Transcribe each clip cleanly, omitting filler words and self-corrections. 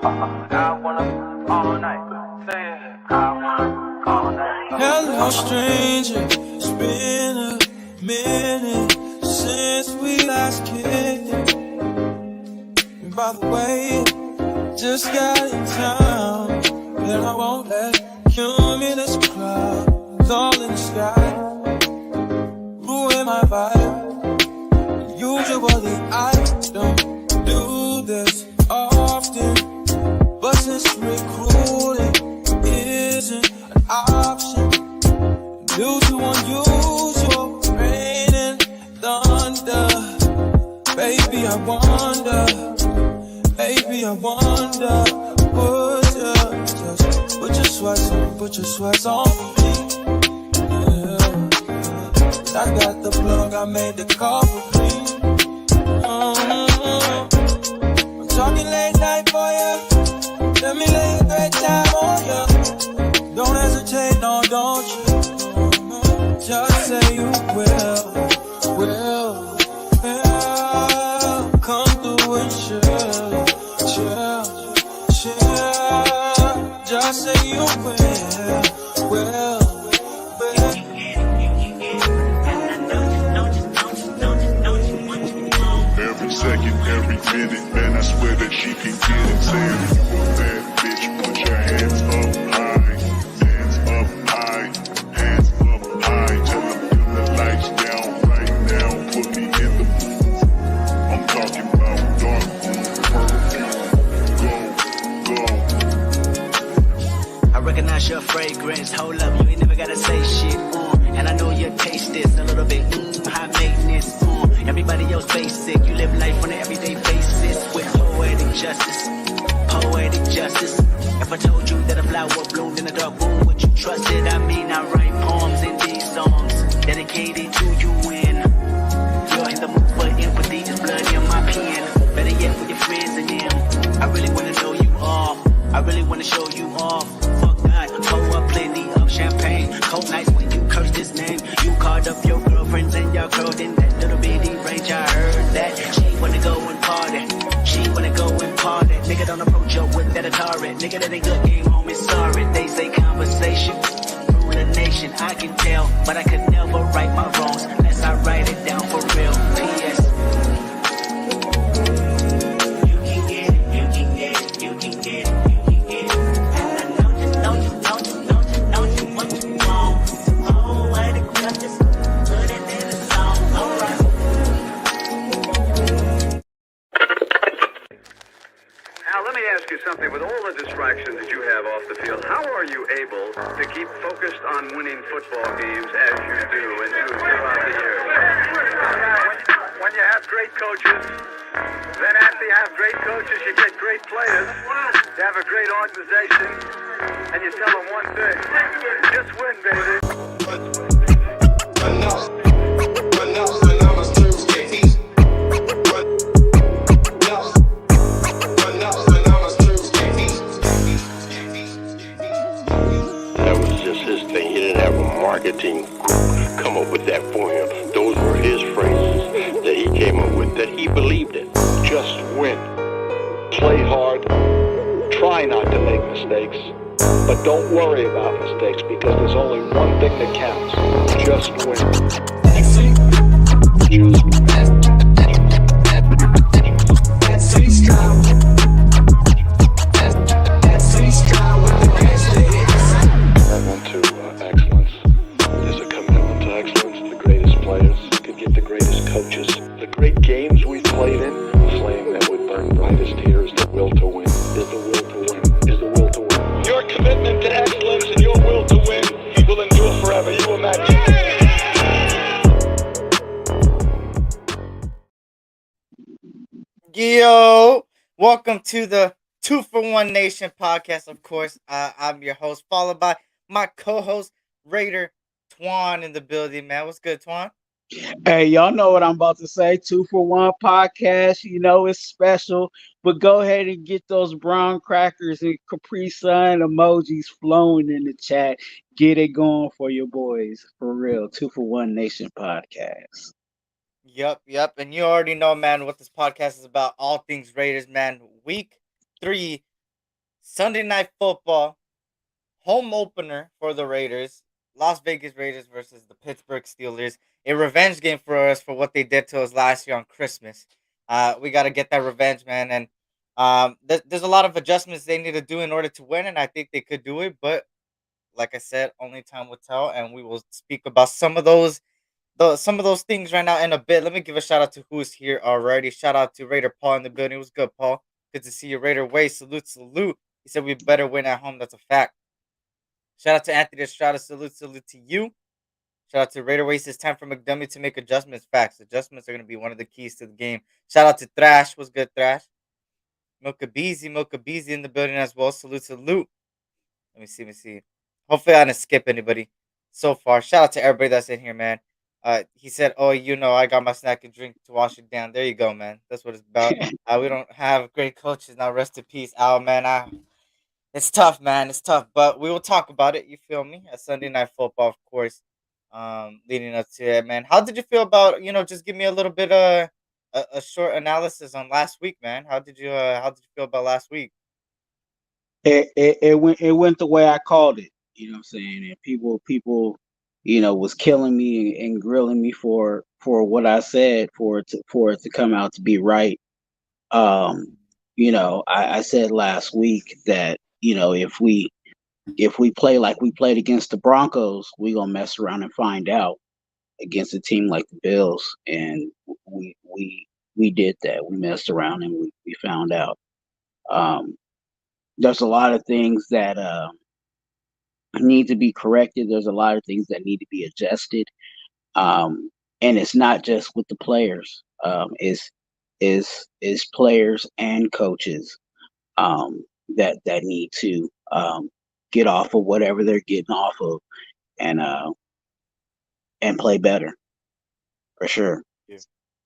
I wanna all night. Say it. I wanna all night. Hello, stranger. It's been a minute since we last kicked it. And by the way, just got in town, and I won't let cumulus clouds all in the sky ruin my vibe. Usually I don't do this often, but since recruiting isn't an option due to unusual rain and thunder, baby I wonder, would you just put your sweats on me? Yeah. I got the plug, I made the call for me. I'm talking late night for ya. Let me lay a great time on ya. Don't hesitate, no, don't you? Just say you will. Come through and chill. Just say you will. Every second, every minute, man, I swear that she can get it. Saying if you a bad bitch, put your hands up high. Hands up high, hands up high. Tell them dim the lights down right now. Put me in the mood. I'm talking about dark room perfume. Go. I recognize your fragrance. Hold up, you ain't never gotta say shit. And I know your taste is a little bit high maintenance. Everybody else basic. You live life on an everyday basis with poetic justice. If I told you that a flower bloomed in a dark room, would you trust it? I mean, I write poems in these songs dedicated to you when you're in the mood for empathy. There's blood in my pen. Better yet, with your friends and them. I really wanna know you off. I really wanna show you off. Fuck God, pour up plenty of champagne. Cold nights when you curse this name. You called up your girlfriends and y'all curled in that little bitty range. I heard that she wanna go and party. Nigga don't approach her with that Atari. Nigga that ain't good game home is sorry. They say conversation rule a nation. I can tell, but I could never right my wrongs unless I write it down for real. P.S. You can get it. And I know you what you want. Oh, what the justice. Put it in the song. Alright. Now, let me ask you something. With all the distractions that you have off the field, how are you able to keep focused on winning football games as you do and do throughout the year? When you have great coaches, then after you have great coaches, you get great players. You have a great organization, and you tell them one thing: just win, baby. Marketing come up with that for him. Those were his phrases that he came up with, that he believed in. Just win. Play hard. Try not to make mistakes. But don't worry about mistakes because there's only one thing that counts. Just win. Just win. Yo, welcome to the 2-for-1 Nation podcast. Of course, I'm your host, followed by my co-host, Raider Twuan in the building, man. What's good, Twuan? Hey, y'all know what I'm about to say. 2-for-1 podcast. You know it's special, but go ahead and get those brown crackers and Capri Sun emojis flowing in the chat. Get it going for your boys, for real. 2-for-1 Nation podcast. Yep. And you already know, man, what this podcast is about. All things Raiders, man. Week 3 Sunday night football, home opener for the Raiders. Las Vegas Raiders versus the Pittsburgh Steelers. A revenge game for us for what they did to us last year on Christmas. We got to get that revenge, man. And there's a lot of adjustments they need to do in order to win, and I think they could do it. But like I said, only time will tell, and we will speak about some of those things right now in a bit. Let me give a shout out to who's here already. Shout out to Raider Paul in the building. It was good, Paul. Good to see you, Raider Way. Salute, salute. He said we better win at home. That's a fact. Shout out to Anthony Estrada. Salute, salute to you. Shout out to Raider Waste. It's time for McDummy to make adjustments. Facts. Adjustments are going to be one of the keys to the game. Shout out to Thrash. What's good, Thrash? Milka Beezy in the building as well. Salute, salute. Let me see. Hopefully, I didn't skip anybody so far. Shout out to everybody that's in here, man. He said, "Oh, I got my snack and drink to wash it down." There you go, man. That's what it's about. We don't have great coaches now. Rest in peace, Al, man. It's tough, man. It's tough, but we will talk about it. You feel me? A Sunday night football, of course. Leading up to it, man. How did you feel about Just give me a little bit a short analysis on last week, man. How did you feel about last week? It went the way I called it. You know what I'm saying? And people, was killing me and grilling me for what I said for it to come out to be right. Um, I said last week that if we play like we played against the Broncos, we gonna mess around and find out against a team like the Bills, and we did that. We messed around and we found out. Um, there's a lot of things that need to be corrected. There's a lot of things that need to be adjusted, and it's not just with the players. Is players and coaches that need to get off of whatever they're getting off of and play better for sure. Yeah.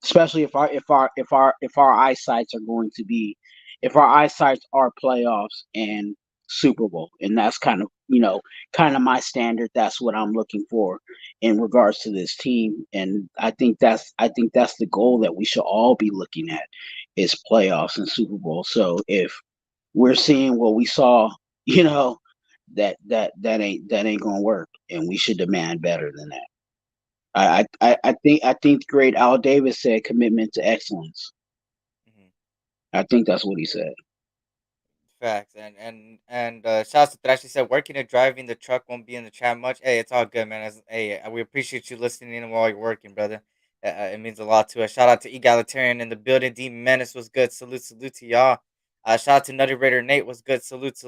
Especially if our eyesights are going to be if our eyesights are playoffs and Super Bowl, and that's kind of my standard. That's what I'm looking for in regards to this team, and I think that's the goal that we should all be looking at is playoffs and Super Bowl. So if we're seeing what we saw, that ain't gonna work, and we should demand better than that. I think great Al Davis said commitment to excellence. Mhm. I think that's what he said. Facts and shouts to Thrash. He said working and driving the truck won't be in the chat much. Hey, it's all good, man. Hey, we appreciate you listening in while you're working, brother. It means a lot to us. Shout out to Egalitarian in the building. D Menace was good. Salute to y'all. Shout out to Nutty Raider Nate was good. Salute.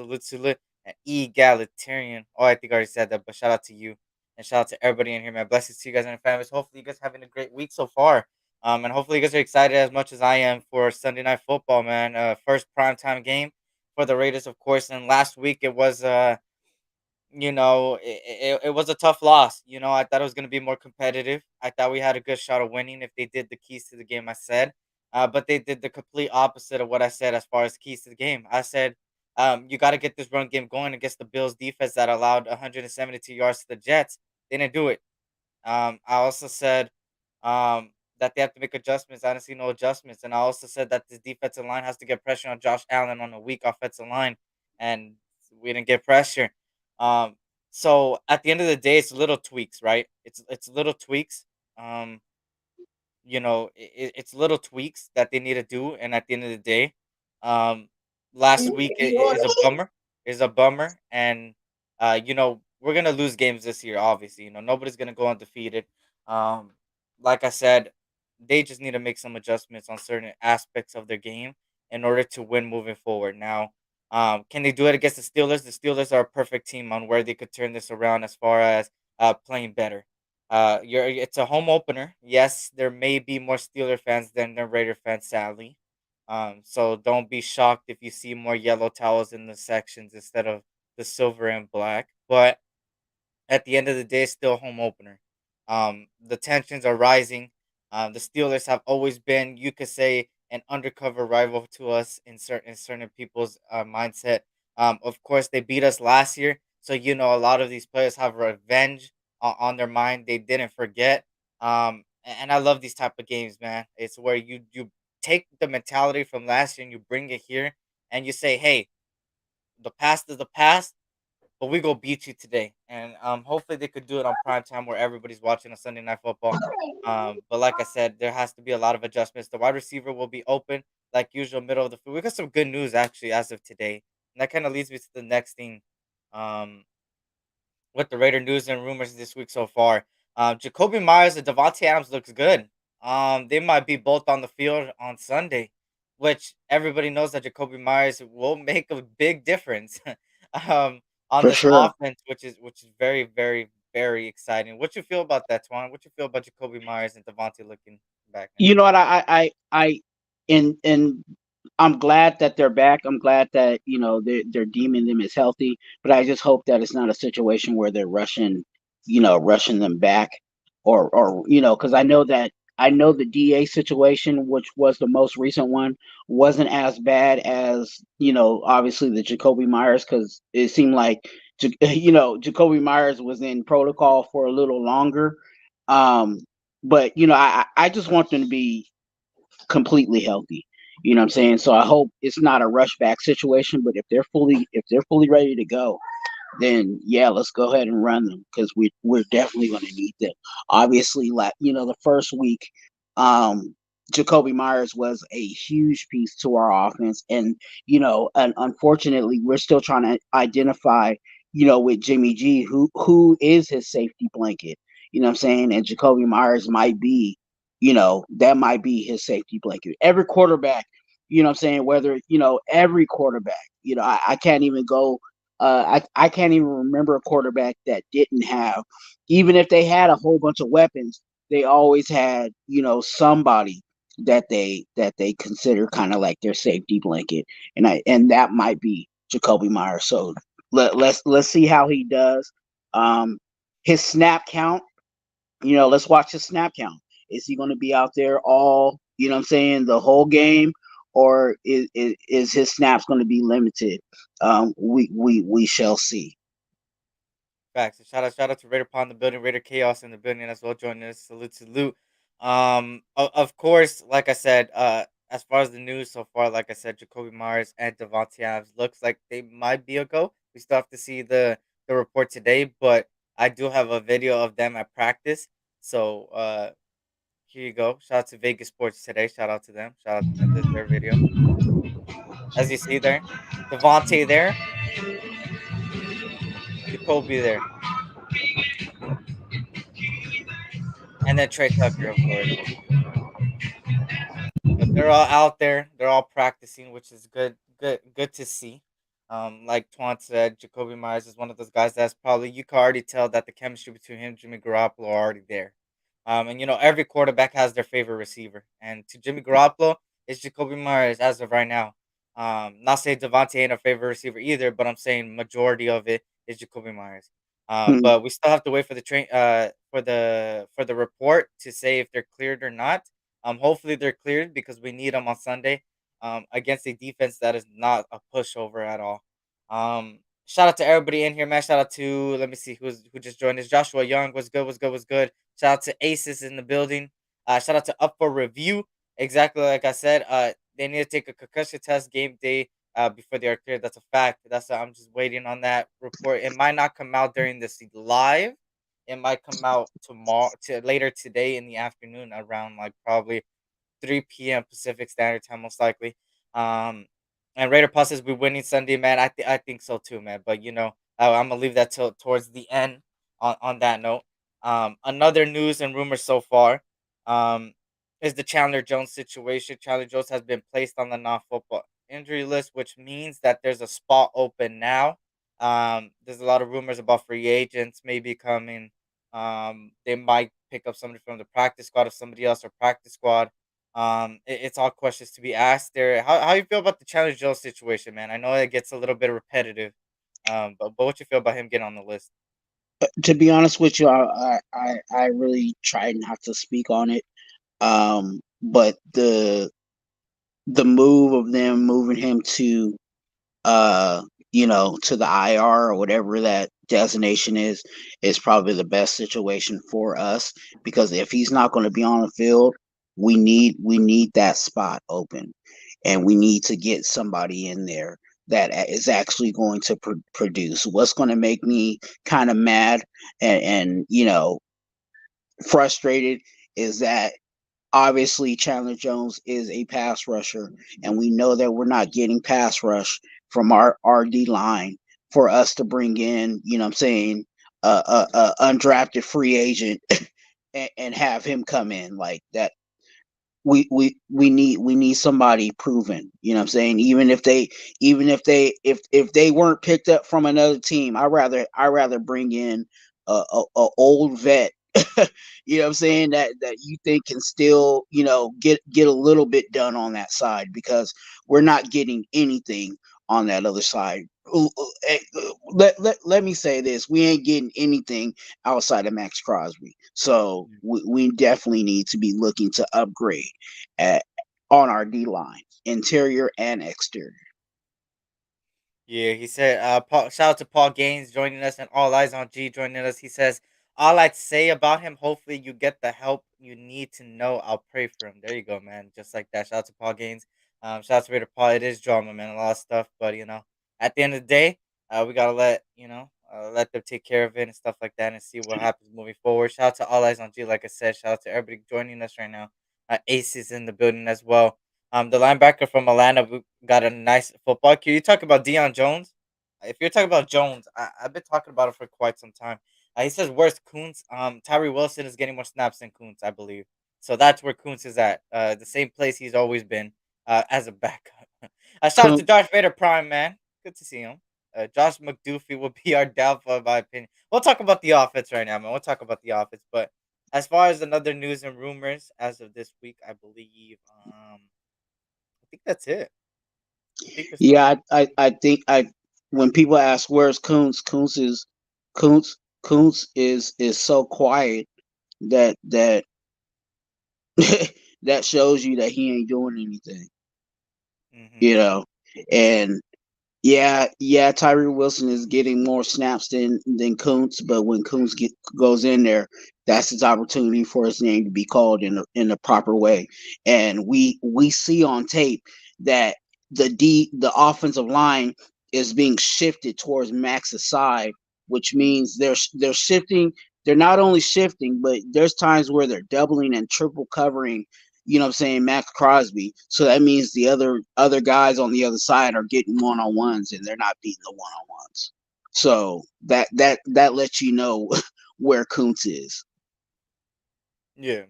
And Egalitarian. Oh, I think I already said that, but shout out to you and shout out to everybody in here, man. Blessings to you guys and your families. Hopefully, you guys having a great week so far. And hopefully, you guys are excited as much as I am for Sunday night football, man. First primetime game for the Raiders, of course. And last week it was, it was a tough loss. I thought it was going to be more competitive. I thought we had a good shot of winning if they did the keys to the game. I said, but they did the complete opposite of what I said as far as keys to the game. I said, you got to get this run game going against the Bills defense that allowed 172 yards to the Jets. They didn't do it. I also said that they have to make adjustments. I didn't see no adjustments. And I also said that this defensive line has to get pressure on Josh Allen on a weak offensive line. And we didn't get pressure. Um, so at the end of the day, it's little tweaks, right? It's little tweaks. Um, it's little tweaks that they need to do. And at the end of the day, um, last week is a bummer. Is a bummer. And we're gonna lose games this year. Obviously, nobody's gonna go undefeated. Um, like I said, they just need to make some adjustments on certain aspects of their game in order to win moving forward. Now, can they do it against the Steelers? The Steelers are a perfect team on where they could turn this around as far as playing better. It's a home opener. Yes, there may be more Steeler fans than the Raider fans, sadly. So don't be shocked if you see more yellow towels in the sections instead of the silver and black. But at the end of the day, it's still a home opener. The tensions are rising. The Steelers have always been, you could say, an undercover rival to us in certain people's mindset. Of course, they beat us last year, so a lot of these players have revenge on their mind. They didn't forget. And I love these type of games, man. It's where you take the mentality from last year and you bring it here, and you say, hey, the past is the past, but we go beat you today. And hopefully they could do it on prime time where everybody's watching a Sunday night football. But like I said, there has to be a lot of adjustments. The wide receiver will be open like usual, middle of the field. We got some good news actually as of today, and that kind of leads me to the next thing. Um, with the Raider news and rumors this week so far. Jacoby Myers and Devontae Adams looks good. They might be both on the field on Sunday, which everybody knows that Jacoby Myers will make a big difference um, on For this sure. offense, which is very, very, very exciting. What you feel about that, Twan? What you feel about Jacoby Myers and Devontae looking back now? You know what? And I'm glad that they're back. I'm glad that they're deeming them as healthy. But I just hope that it's not a situation where they're rushing them back, or because I know the DA situation, which was the most recent one, wasn't as bad as obviously the Jacoby Myers, because it seemed like Jacoby Myers was in protocol for a little longer. Um, but I just want them to be completely healthy. You know what I'm saying? So I hope it's not a rush back situation, but if they're fully ready to go, then yeah, let's go ahead and run them, because we're definitely going to need them. Obviously, like the first week, um, Jacoby Myers was a huge piece to our offense, and unfortunately, we're still trying to identify, with Jimmy G, who is his safety blanket. You know what I'm saying? And Jacoby Myers might be, that might be his safety blanket. Every quarterback, what I'm saying, whether every quarterback, I can't even go I can't even remember a quarterback that didn't have, even if they had a whole bunch of weapons, they always had, somebody that they consider kind of like their safety blanket, and that might be Jacoby Myers. So let's see how he does. Um, his snap count, let's watch his snap count. Is he going to be out there all, what I'm saying, the whole game, or is his snaps going to be limited? We shall see. Facts. So shout out to Raider Pawn in the building, Raider Chaos in the building as well. Joining us. Salute, salute. Of course, like I said, as far as the news so far, like I said, Jacoby Myers and Devontae Adams looks like they might be a go. We still have to see the report today, but I do have a video of them at practice. So here you go. Shout out to Vegas Sports today. Shout out to them. Shout out to them. This is their video. As you see there, Devontae there, Jacoby there, and then Trey Tucker, of course. But they're all out there. They're all practicing, which is good to see. Like Twan said, Jacoby Myers is one of those guys that's probably you can already tell that the chemistry between him and Jimmy Garoppolo are already there. And every quarterback has their favorite receiver, and to Jimmy Garoppolo, it's Jacoby Myers as of right now. Not saying Devontae ain't a favorite receiver either, but I'm saying majority of it is Jacoby Myers. Hmm. But we still have to wait for the train for the report to say if they're cleared or not. Hopefully they're cleared because we need them on Sunday. Against a defense that is not a pushover at all. Shout out to everybody in here, man. Shout out to let me see who just joined us. Joshua Young was good, was good, was good. Shout out to Aces in the building. Shout out to Up for Review. Exactly like I said. They need to take a concussion test game day before they are cleared. That's a fact. I'm just waiting on that report. It might not come out during this live. It might come out tomorrow to later today in the afternoon around like probably 3 p.m. Pacific Standard Time, most likely. Um, and Raider Plus says we're winning Sunday, man. I think so too, man. But I'm gonna leave that till towards the end. On that note, another news and rumors so far, um, is the Chandler Jones situation. Chandler Jones has been placed on the non-football injury list, which means that there's a spot open now. There's a lot of rumors about free agents maybe coming. They might pick up somebody from the practice squad or somebody else or practice squad. It's all questions to be asked there. How you feel about the Chandler Jones situation, man? I know it gets a little bit repetitive. But what you feel about him getting on the list? To be honest with you, I really try not to speak on it. But the move of them moving him to to the IR or whatever that designation is probably the best situation for us, because if he's not going to be on the field, we need that spot open, and we need to get somebody in there that is actually going to produce. What's going to make me kind of mad and frustrated is that obviously Chandler Jones is a pass rusher, and we know that we're not getting pass rush from our RD line for us to bring in, a undrafted free agent and have him come in like that. We need somebody proven, even if they weren't picked up from another team. I rather bring in a old vet, that you think can still, get a little bit done on that side, because we're not getting anything on that other side. Let me say this: we ain't getting anything outside of Max Crosby, so we definitely need to be looking to upgrade at, on our D line, interior and exterior. Yeah, he said, shout out to Paul Gaines joining us and All Eyes on G joining us. He says, all I'd say about him, hopefully you get the help you need to know. I'll pray for him. There you go, man. Just like that. Shout out to Paul Gaines. Shout out to Raider Paul. It is drama, man. A lot of stuff. But, at the end of the day, we got to let them take care of it and stuff like that and see what happens moving forward. Shout out to All Eyes on G, like I said. Shout out to everybody joining us right now. Ace is in the building as well. The linebacker from Atlanta got a nice football cue. You talk about Deion Jones. If you're talking about Jones, I've been talking about it for quite some time. He says, "Where's Kuntz?" Tyree Wilson is getting more snaps than Kuntz, I believe. So that's where Kuntz is at. The same place he's always been as a backup. Shout out to Josh Vader Prime, man. Good to see him. Josh McDuffie will be our downfall, in my opinion. We'll talk about the offense right now, man. We'll talk about the offense. But as far as another news and rumors as of this week, I believe. I think that's it. I think there's no. Yeah, I think when people ask where's Kuntz, Kuntz is so quiet that that shows you that he ain't doing anything, Mm-hmm. and Tyree Wilson is getting more snaps than Kuntz, but when Kuntz goes in there, that's his opportunity for his name to be called in the proper way. And we see on tape that the offensive line is being shifted towards Max's side, which means they're shifting. They're not only shifting, but there's times where they're doubling and triple covering, Max Crosby. So that means the other guys on the other side are getting one-on-ones and they're not beating the one-on-ones. So that lets you know where Kuntz is. Yeah.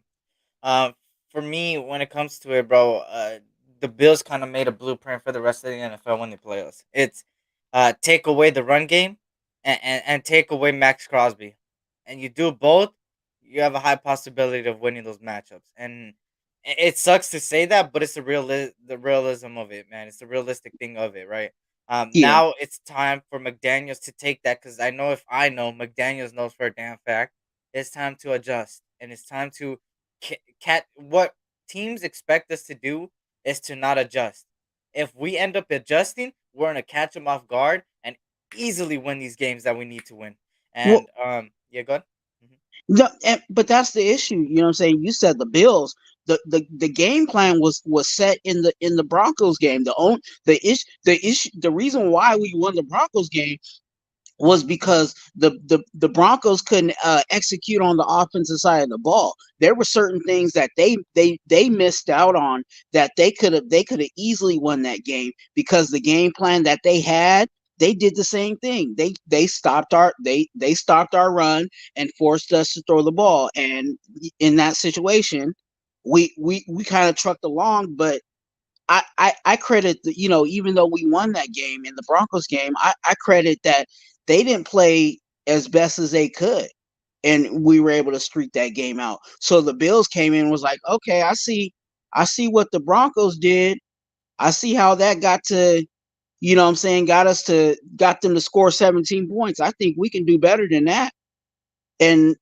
Um, for me, when it comes to it, bro, the Bills kind of made a blueprint for the rest of the NFL when they play us. It's take away the run game and take away Max Crosby, and you do both, you have a high possibility of winning those matchups. And it sucks to say that, but it's the realism of it, man. It's the realistic thing of it, right? Yeah. Now it's time for McDaniels to take that, because I know, if I know, McDaniels knows for a damn fact. It's time to adjust, and it's time to cat. What teams expect us to do is to not adjust. If we end up adjusting, we're gonna catch them off guard and easily win these games that we need to win. Well, And yeah, go ahead. Mhm. no, but that's the issue. You know what I'm saying? You said the Bills. The game plan was set in the Broncos game. The reason why we won the Broncos game was because the Broncos couldn't execute on the offensive side of the ball. There were certain things that they missed out on that they could have easily won that game, because the game plan that they had, they did the same thing. They stopped our run and forced us to throw the ball. And in that situation, we kind of trucked along, but I credit even though we won that game in the Broncos game, I credit that they didn't play as best as they could, and we were able to streak that game out. So the Bills came in and was like, okay, I see what the Broncos did. I see how that got to, what I'm saying, got them to score 17 points. I think we can do better than that. And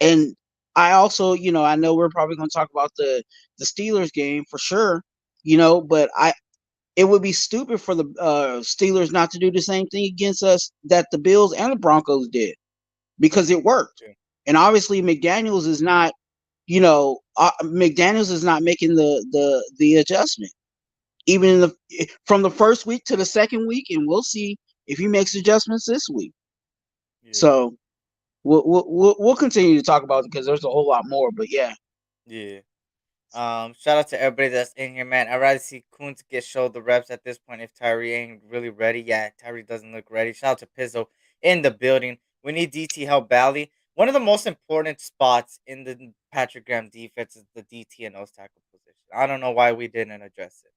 and I also, I know we're probably going to talk about the Steelers game for sure, but it would be stupid for the Steelers not to do the same thing against us that the Bills and the Broncos did, because it worked. Yeah. And obviously McDaniels is not making the adjustment. even from the first week to the second week, and we'll see if he makes adjustments this week. Yeah. So we'll continue to talk about it because there's a whole lot more. But yeah, Yeah. Shout out to everybody that's in here, man. I'd rather see Kuntz get showed the reps at this point if Tyree ain't really ready. Yeah, Tyree doesn't look ready. Shout out to Pizzo in the building. We need DT help badly. One of the most important spots in the Patrick Graham defense is the DT and nose tackle position. I don't know why we didn't address it.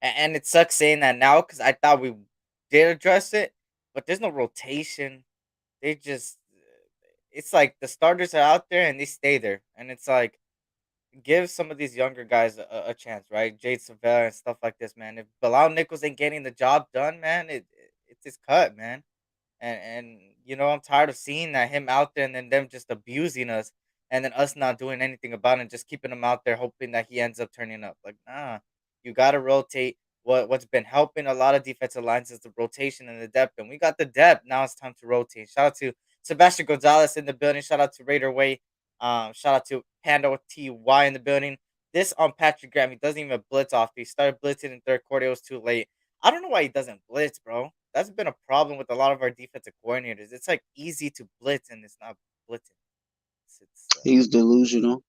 And it sucks saying that now because I thought we did address it, but there's no rotation. They just, it's like the starters are out there and they stay there, and it's like give some of these younger guys a chance, right? Jade Savella and stuff like this, man. If Bilal Nichols ain't getting the job done, man, it's his cut, man. And I'm tired of seeing that him out there and then them just abusing us and then us not doing anything about it and just keeping him out there hoping that he ends up turning up. Like, nah, you gotta rotate. What's been helping a lot of defensive lines is the rotation and the depth, and we got the depth. Now it's time to rotate. Shout out to Sebastian Gonzalez in the building. Shout out to Raider Way. Shout out to Panda TY in the building. This on Patrick Graham. He doesn't even blitz off. He started blitzing in third quarter. It was too late. I don't know why he doesn't blitz, bro. That's been a problem with a lot of our defensive coordinators. It's like easy to blitz and it's not blitzing. he's delusional.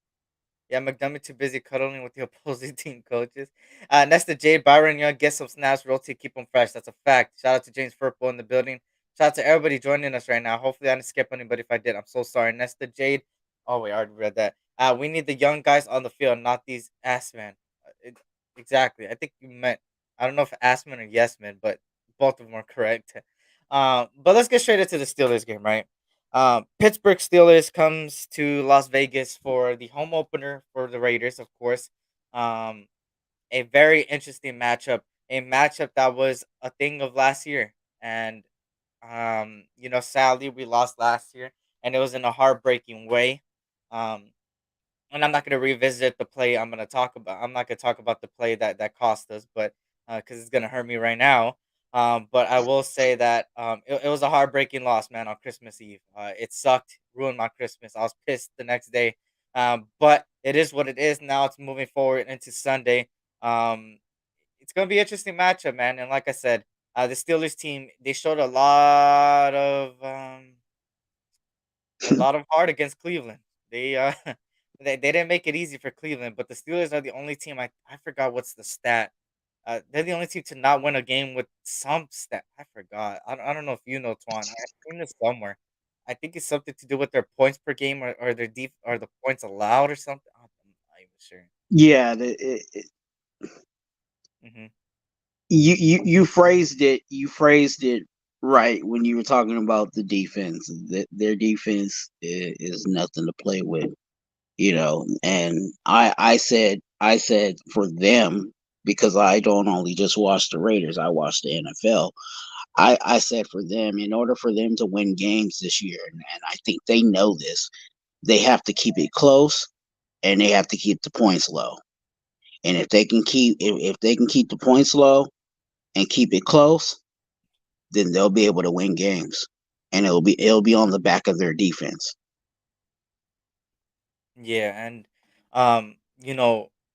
Yeah, McDermott too busy cuddling with the opposing team coaches. Next to Jay Byron Young, get some snaps, rotate, keep them fresh. That's a fact. Shout out to James Furpo in the building. Shout out to everybody joining us right now. Hopefully, I didn't skip anybody. If I did, I'm so sorry. Next to Jade. Oh, wait, I already read that. We need the young guys on the field, not these ass men. Exactly. I think you meant, I don't know if ass men or yes men, but both of them are correct. But let's get straight into the Steelers game, right? Pittsburgh Steelers comes to Las Vegas for the home opener for the Raiders, of course. A very interesting matchup, a matchup that was a thing of last year, and sadly we lost last year, and it was in a heartbreaking way. Um, and I'm not gonna revisit the play I'm gonna talk about. I'm not gonna talk about the play that cost us, but because it's gonna hurt me right now. But I will say that it was a heartbreaking loss, man, on Christmas Eve. It sucked, ruined my Christmas. I was pissed the next day. But it is what it is. Now it's moving forward into Sunday. Um, it's gonna be an interesting matchup, man. And like I said, the Steelers team they showed a lot of heart against Cleveland. They they didn't make it easy for Cleveland, but the Steelers are the only team. I forgot what's the stat. They're the only team to not win a game with some stat. I forgot. I don't know if you know, Twan. I've seen this somewhere. I think it's something to do with their points per game or their deep or the points allowed or something. I'm not even sure. Yeah, Hmm. you phrased it right when you were talking about the defense. That their defense is nothing to play with, And I said for them, because I don't only just watch the Raiders, I watch the NFL. I said for them, in order for them to win games this year, and I think they know this, they have to keep it close and they have to keep the points low. And if they can keep the points low and keep it close, then they'll be able to win games. And it'll be on the back of their defense. Yeah, and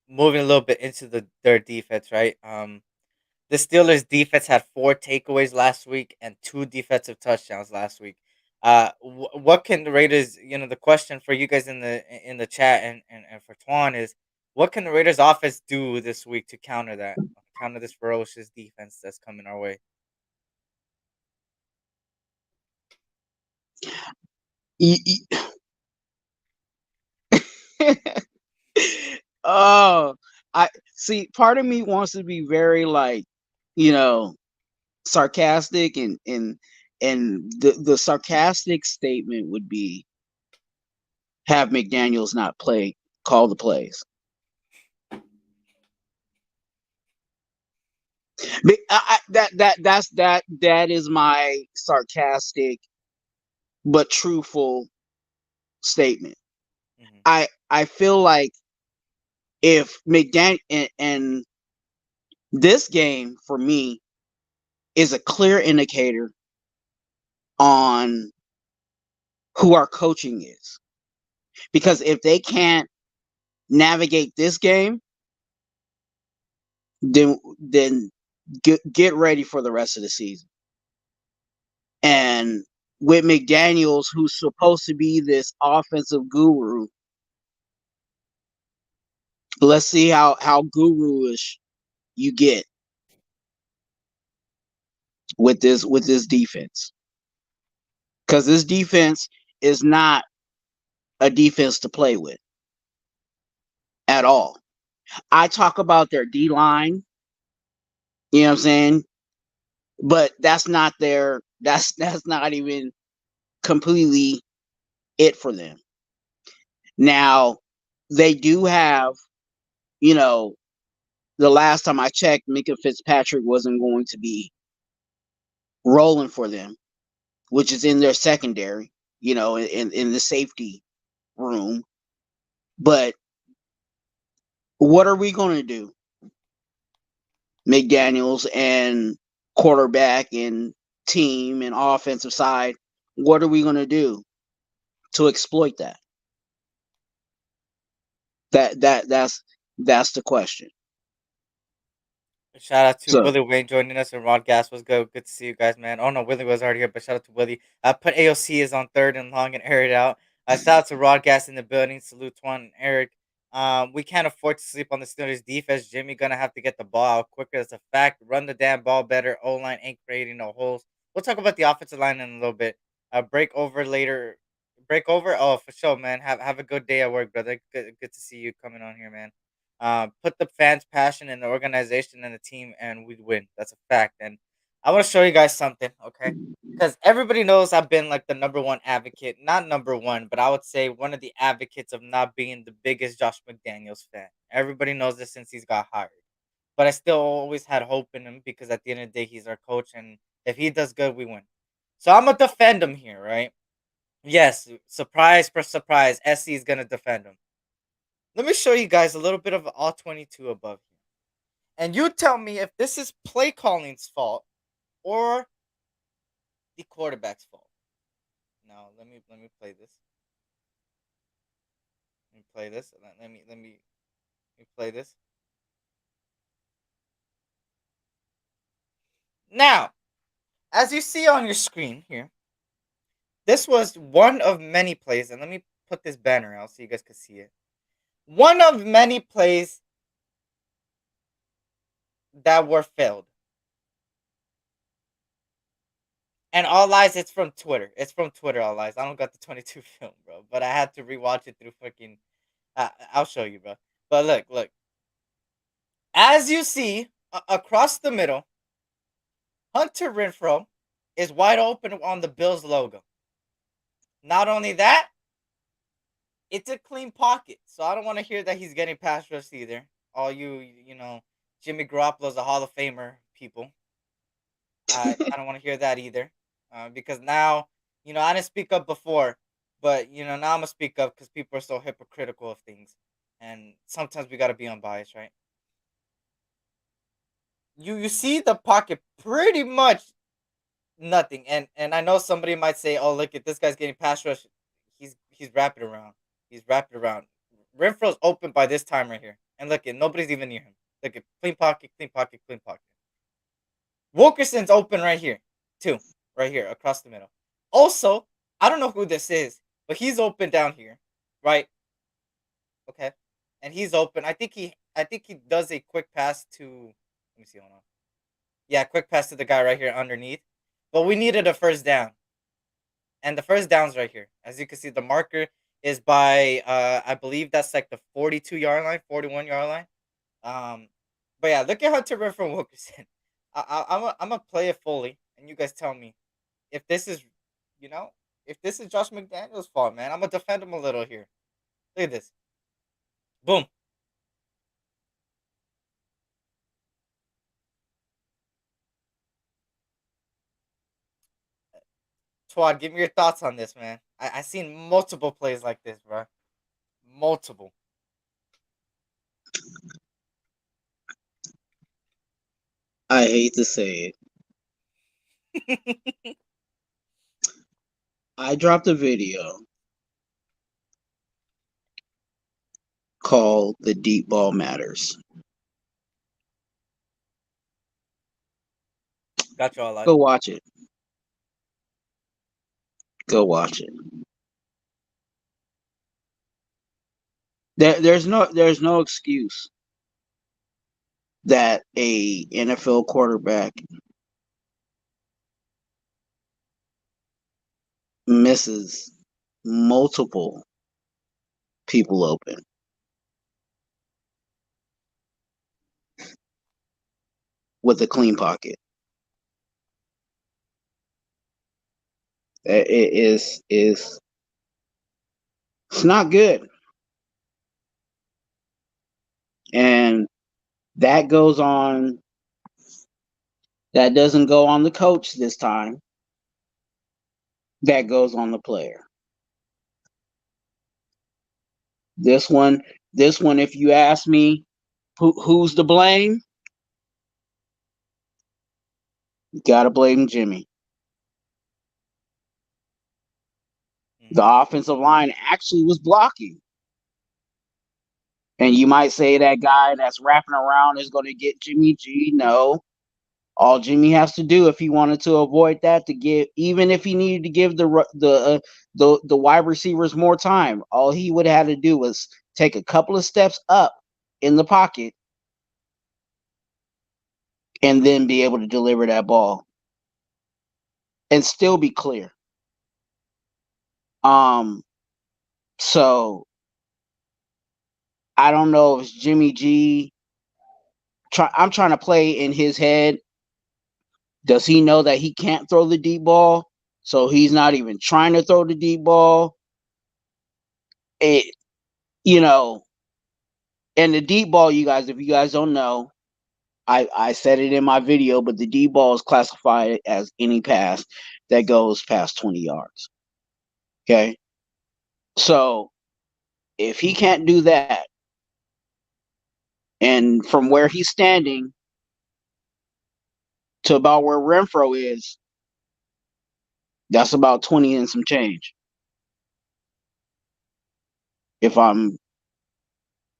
moving a little bit into their defense, right? The Steelers defense had 4 takeaways last week and 2 defensive touchdowns last week. What can the Raiders? The question for you guys in the chat and for Twan is, what can the Raiders offense do this week to counter that? Counter this ferocious defense that's coming our way. Y- oh, I see. Part of me wants to be very you know, sarcastic, and the sarcastic statement would be have McDaniels not call the plays. That is my sarcastic but truthful statement. Hmm. I feel like if McDaniel and this game for me is a clear indicator on who our coaching is, because if they can't navigate this game, then get ready for the rest of the season. And with McDaniels, who's supposed to be this offensive guru, let's see how guru-ish you get with this defense. Because this defense is not a defense to play with at all. I talk about their D line, you know what I'm saying? But that's not that's not even completely it for them. Now, they do have, you know, the last time I checked, Minka Fitzpatrick wasn't going to be rolling for them, which is in their secondary, you know, in the safety room. But what are we going to do? McDaniels and quarterback and team and offensive side, what are we going to do to exploit that? That's the question. Shout out to So Willie Wayne joining us, and Rod Gas was good. Good to see you guys, man. Oh no, Willie was already here, but shout out to Willie. Put AOC is on third and long and air it out. Shout out to Rod Gas in the building. Salute Twuan and Eric. We can't afford to sleep on the Steelers defense. Jimmy gonna have to get the ball out quicker. That's a fact. Run the damn ball better. O line ain't creating no holes. We'll talk about the offensive line in a little bit. Break over later. Break over. Oh, for sure, man. Have a good day at work, brother. Good to see you coming on here, man. Put the fans' passion in the organization and the team, and we'd win. That's a fact. And I want to show you guys something, okay? Because everybody knows I've been like the number one advocate, not number one, but I would say one of the advocates of not being the biggest Josh McDaniels fan. Everybody knows this since he's got hired. But I still always had hope in him because at the end of the day, he's our coach, and if he does good, we win. So I'm gonna defend him here, right? Yes, surprise for surprise, SC is gonna defend him. Let me show you guys a little bit of all 22 above here. And you tell me if this is play calling's fault or the quarterback's fault. Now, let me play this. Let me play this. Let me play this. Now, as you see on your screen here, this was one of many plays, and let me put this banner out so you guys can see it. One of many plays that were failed. And all lies, it's from Twitter. It's from Twitter, all lies. I don't got the 22 film, bro. But I had to rewatch it through fucking... I'll show you, bro. But look. As you see, across the middle, Hunter Renfrow is wide open on the Bills logo. Not only that, it's a clean pocket. So I don't want to hear that he's getting pass rush either. All you know, Jimmy Garoppolo's a Hall of Famer people. I don't want to hear that either. Because now, you know, I didn't speak up before, but, you know, now I'm going to speak up because people are so hypocritical of things. And sometimes we got to be unbiased, right? You see the pocket pretty much nothing. And I know somebody might say, oh, look at this guy's getting pass rush. He's wrapping around. He's wrapping around. Renfro's open by this time right here. And look, nobody's even near him. Look at clean pocket, clean pocket, clean pocket. Wilkerson's open right here, too. Right here, across the middle. Also, I don't know who this is, but he's open down here, right? Okay, and he's open. I think he does a quick pass to. Let me see. Hold on. Yeah, quick pass to the guy right here underneath. But we needed a first down, and the first down's right here. As you can see, the marker is by I believe that's like the 42-yard line, 41-yard line. But yeah, look at Hunter Renfrow Wilkerson. I'm gonna play it fully, and you guys tell me if this is, you know, if this is Josh McDaniels' fault, man. I'm gonna defend him a little here. Look at this. Boom. Twad, give me your thoughts on this, man. I seen multiple plays like this, bro. Multiple. I hate to say it. I dropped a video called "The Deep Ball Matters." Got you all live. Go watch it. Go watch it. There's no excuse that a NFL quarterback misses multiple people open. With a clean pocket. It is it's not good. And that goes on that doesn't go on the coach this time. That goes on the player. This one, if you ask me who's to blame, you gotta blame Jimmy. The offensive line actually was blocking. And you might say that guy that's wrapping around is going to get Jimmy G. No. All Jimmy has to do if he wanted to avoid that to give, even if he needed to give the wide receivers more time, all he would have had to do was take a couple of steps up in the pocket and then be able to deliver that ball and still be clear. So I don't know if it's Jimmy G. I'm trying to play in his head. Does he know that he can't throw the deep ball? So he's not even trying to throw the deep ball. It, and the deep ball, you guys, if you guys don't know, I said it in my video, but the deep ball is classified as any pass that goes past 20 yards. Okay. So if he can't do that, and from where he's standing to about where Renfro is, that's about 20 and some change. If I'm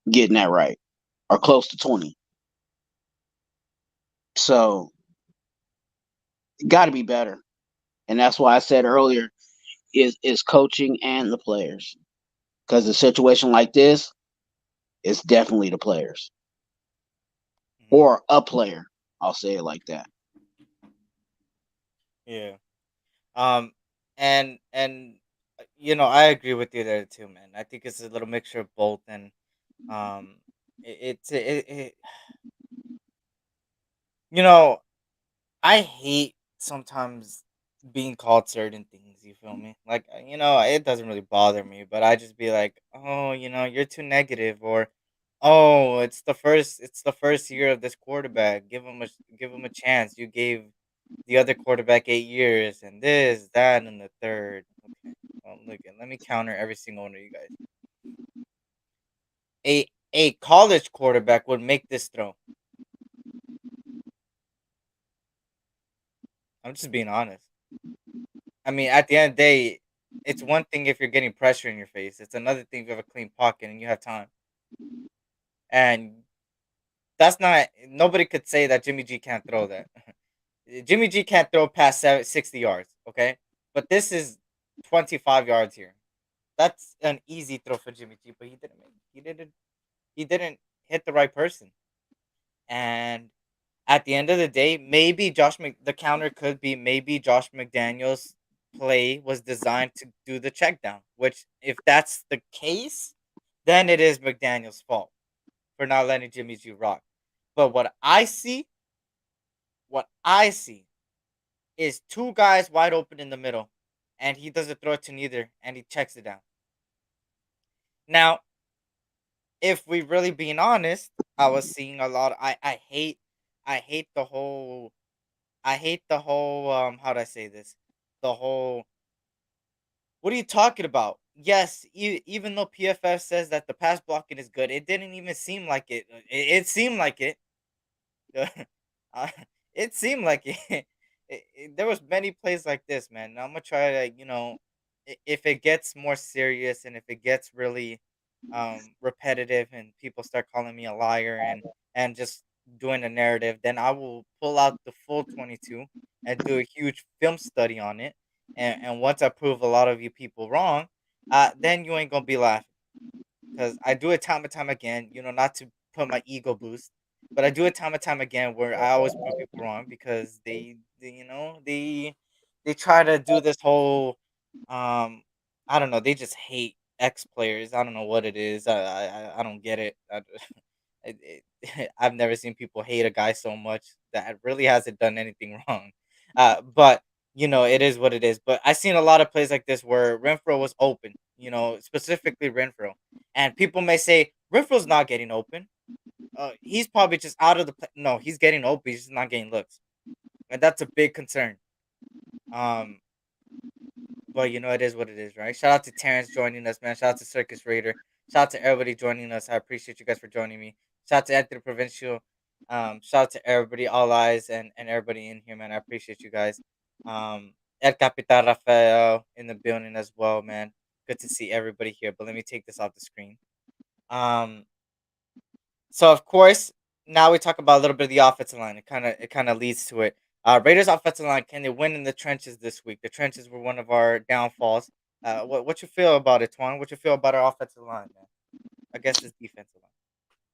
getting that right, or close to 20. So, got to be better. And that's why I said earlier is coaching and the players. Because a situation like this, it's definitely the players. Or a player. I'll say it like that. Yeah. And I agree with you there too, man. I think it's a little mixture of both, and it you know, I hate sometimes being called certain things. You feel me? Like it doesn't really bother me, but I just be like, oh, you're too negative, or oh, it's the first year of this quarterback. Give him a chance. You gave the other quarterback 8 years, and this, that, and the third. Okay, well, look, let me counter every single one of you guys. A college quarterback would make this throw. I'm just being honest. I mean, at the end of the day, it's one thing if you're getting pressure in your face. It's another thing if you have a clean pocket and you have time. And that's not. Nobody could say that Jimmy G can't throw that. Jimmy G can't throw past 60 yards. Okay, but this is 25 yards here. That's an easy throw for Jimmy G, but he didn't hit the right person. And at the end of the day, maybe the counter could be maybe Josh McDaniels' play was designed to do the check down, which if that's the case, then it is McDaniels' fault for not letting Jimmy G rock. But what I see is two guys wide open in the middle, and he doesn't throw it to neither, and he checks it down. Now, if we really being honest, I was seeing a lot. I hate the whole. I hate the whole. How do I say this? The whole. What are you talking about? Yes, even though PFF says that the pass blocking is good, it didn't even seem like it. It seemed like it. Uh, it seemed like it. There was many plays like this, man. I'm gonna try to, if it gets more serious and if it gets really repetitive and people start calling me a liar and just doing a narrative, then I will pull out the full 22 and do a huge film study on it. And once I prove a lot of you people wrong, then you ain't gonna be laughing because I do it time and time again. Not to put my ego boost, but I do it time and time again where I always prove people wrong because they try to do this whole I don't know. They just hate ex players. I don't know what it is. I don't get it. I've never seen people hate a guy so much that really hasn't done anything wrong. But it is what it is. But I've seen a lot of plays like this where Renfro was open. Specifically Renfro, and people may say Renfro's not getting open. He's probably just out of the play. No, he's getting open. He's just not getting looks, and that's a big concern. Um, but it is what it is, right? Shout out to Terrence joining us, man. Shout out to Circus Raider. Shout out to everybody joining us. I appreciate you guys for joining me. Shout out to Anthony Provincial. Shout out to everybody, all eyes, and everybody in here, man. I appreciate you guys. El Capitan Rafael in the building as well, man. Good to see everybody here. But let me take this off the screen. Um, so of course, now we talk about a little bit of the offensive line. It kind of leads to it. Raiders offensive line, can they win in the trenches this week? The trenches were one of our downfalls. What you feel about it, Twan? What you feel about our offensive line, man? I guess this defensive line.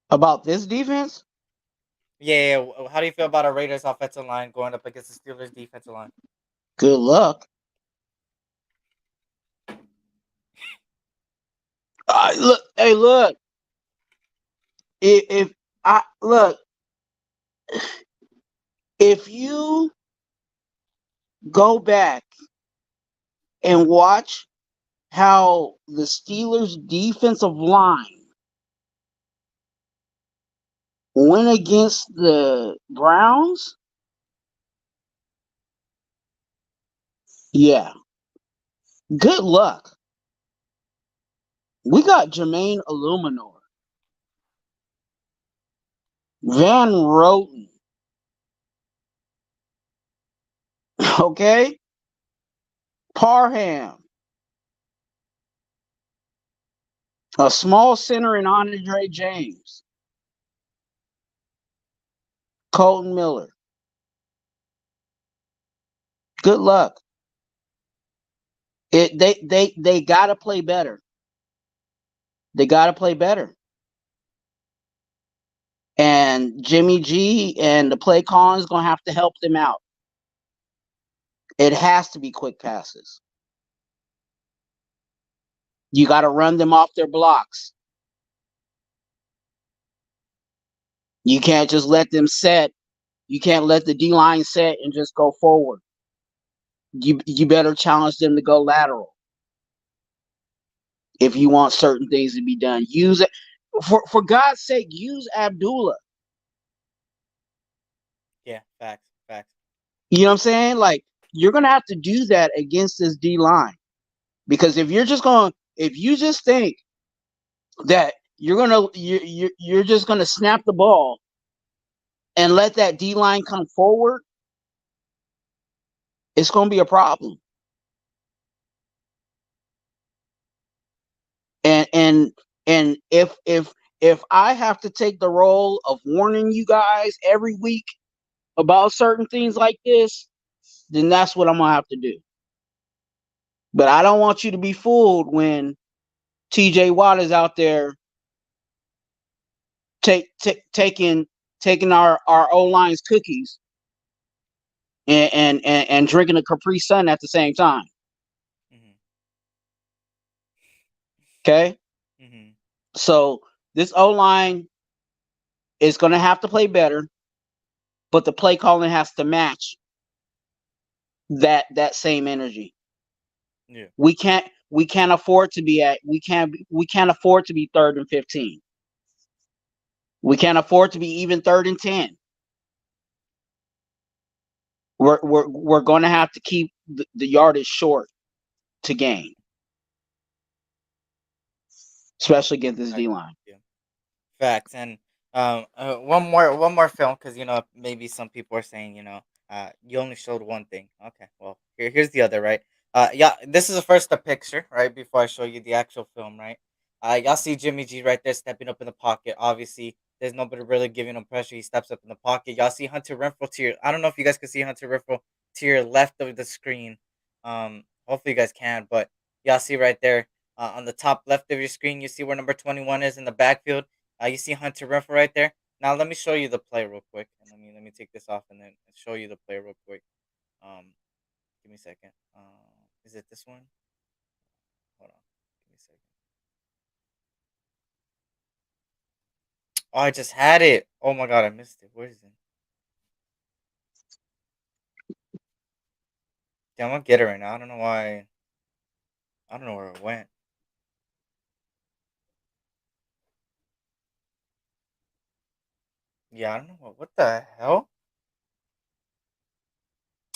About this defense? Yeah. How do you feel about our Raiders offensive line going up against the Steelers defensive line? Good luck. Look, hey, look. If I look, if you go back and watch how the Steelers defensive line went against the Browns, yeah, good luck. We got Jermaine Illuminor, Van Roten, okay, Parham, a small center in Andre James, Colton Miller. Good luck. They gotta play better. They gotta play better. And Jimmy G and the play calling is gonna have to help them out. It has to be quick passes. You gotta run them off their blocks. You can't just let them set. You can't let the D line set and just go forward. You better challenge them to go lateral. If you want certain things to be done, use it. For God's sake, use Abdullah. Yeah, facts. You know what I'm saying? Like, you're gonna have to do that against this D line. Because if you just think that you're just gonna snap the ball and let that D line come forward, it's gonna be a problem. And if I have to take the role of warning you guys every week about certain things like this, then that's what I'm gonna have to do. But I don't want you to be fooled when TJ Watt is out there taking our O line's cookies and drinking a Capri Sun at the same time. Mm-hmm. Okay, Mm-hmm. so this O line is going to have to play better, but the play calling has to match that same energy. Yeah. We can't afford to be afford to be 3rd and 15. We can't afford to be even 3rd and 10. We're going to have to keep the yardage short to gain, especially against this D line. Yeah. Facts. And one more film because maybe some people are saying you only showed one thing. Okay, well here's the other, right. Yeah, this is the first picture, right, before I show you the actual film, right. Y'all see Jimmy G right there stepping up in the pocket. Obviously there's nobody really giving him pressure. He steps up in the pocket. Y'all see Hunter Renfro I don't know if you guys can see Hunter Renfro to your left of the screen. Hopefully you guys can, but y'all see right there on the top left of your screen, you see where number 21 is in the backfield. You see Hunter Renfro right there. Now let me show you the play real quick, and let me take this off and then show you the play real quick. Um, Give me a second. Is it this one? Hold on. Give me a second. Oh, I just had it. Oh my god, I missed it. Where is it? Damn, I'm gonna get it right now. I don't know why. I don't know where it went. Yeah, I don't know what the hell.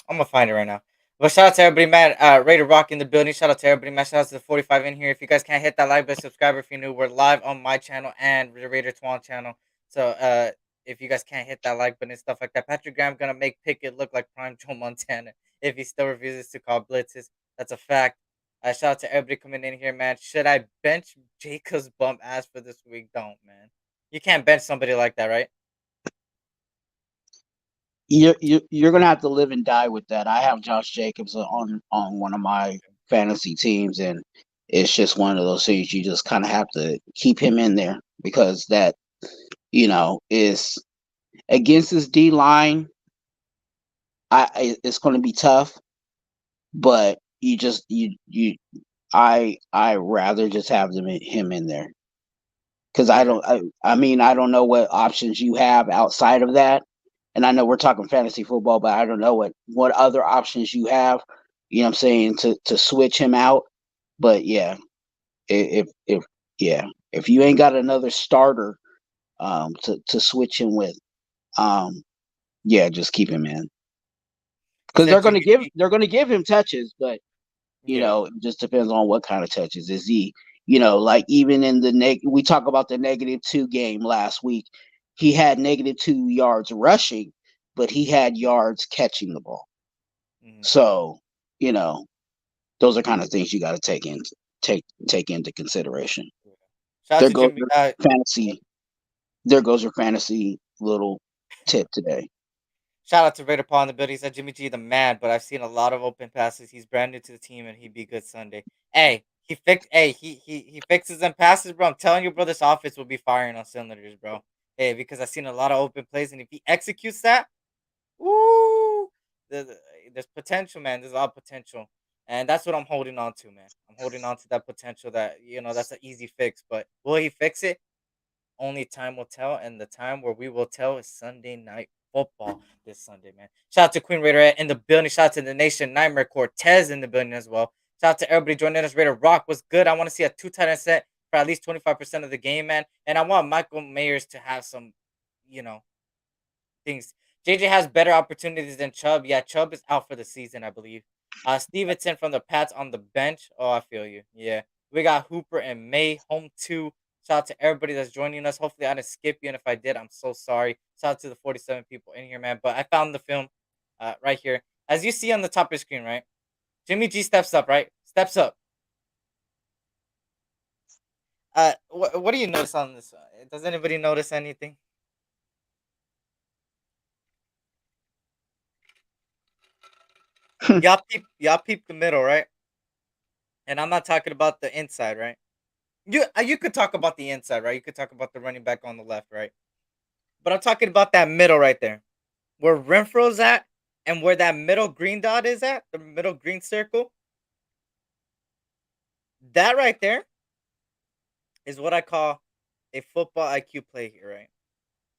I'm gonna find it right now. But shout out to everybody, man. Raider Rock in the building. Shout out to everybody, man. Shout out to the 45 in here. If you guys can't hit that like button, subscribe if you're new. We're live on my channel and the Raider Twuan channel. So if you guys can't hit that like button and stuff like that, Patrick Graham gonna make Pickett look like prime Joe Montana if he still refuses to call blitzes. That's a fact. Shout out to everybody coming in here, man. Should I bench Jacobs bump ass for this week? Don't, man. You can't bench somebody like that, right? You're gonna have to live and die with that. I have Josh Jacobs on one of my fantasy teams, and it's just one of those things you just kind of have to keep him in there because that is against his D line. It's going to be tough, but I rather just have him in there because I mean I don't know what options you have outside of that. And I know we're talking fantasy football, but I don't know what other options you have, you know what I'm saying, to switch him out. But yeah, if if you ain't got another starter to switch him with, yeah, just keep him in. You Because said Jimmy G. they're gonna give him touches, but Yeah. it just depends on what kind of touches. Is he, like even in we talk about the -2 game last week, he had -2 yards rushing, but he had yards catching the ball. Mhm. So, those are kind of things you got to take into consideration. Shout out There to goes Jimmy. your fantasy. There goes your fantasy little tip today. Shout out to Raider Paul in the building. He said Jimmy G the man, but I've seen a lot of open passes. He's brand new to the team, and he'd be good Sunday. Hey, he fixed. Hey, he fixes them passes, bro. I'm telling you, bro, this offense will be firing on cylinders, bro. Hey, because I've seen a lot of open plays, and if he executes that, woo, the- there's potential, man. There's a lot of potential, and that's what I'm holding on to, man. I'm holding on to that potential. That that's an easy fix, but will he fix it? Only time will tell, and the time where we will tell is Sunday night football this Sunday, man. Shout out to Queen Raider in the building. Shout out to the Nation Nightmare Cortez in the building as well. Shout out to everybody joining us. Raider Rock was good. I want to see a 2 tight end set for at least 25% of the game, man. And I want Michael Mayers to have some, you know, things. JJ has better opportunities than Chubb. Yeah, Chubb is out for the season, I believe. Stevenson from the Pats on the bench. Oh, I feel you. Yeah. We got Hooper and May home 2. Shout out to everybody that's joining us. Hopefully, I didn't skip you. And if I did, I'm so sorry. Shout out to the 47 people in here, man. But I found the film right here. As you see on the top of the screen, right? Jimmy G steps up, right? Steps up. What do you notice on this? Does anybody notice anything? Y'all peep the middle, right? And I'm not talking about the inside, right? You could talk about the inside, right? You could talk about the running back on the left, right? But I'm talking about that middle right there, where Renfro's at, and where that middle green dot is at, the middle green circle. That right there is what I call a football IQ play here, right?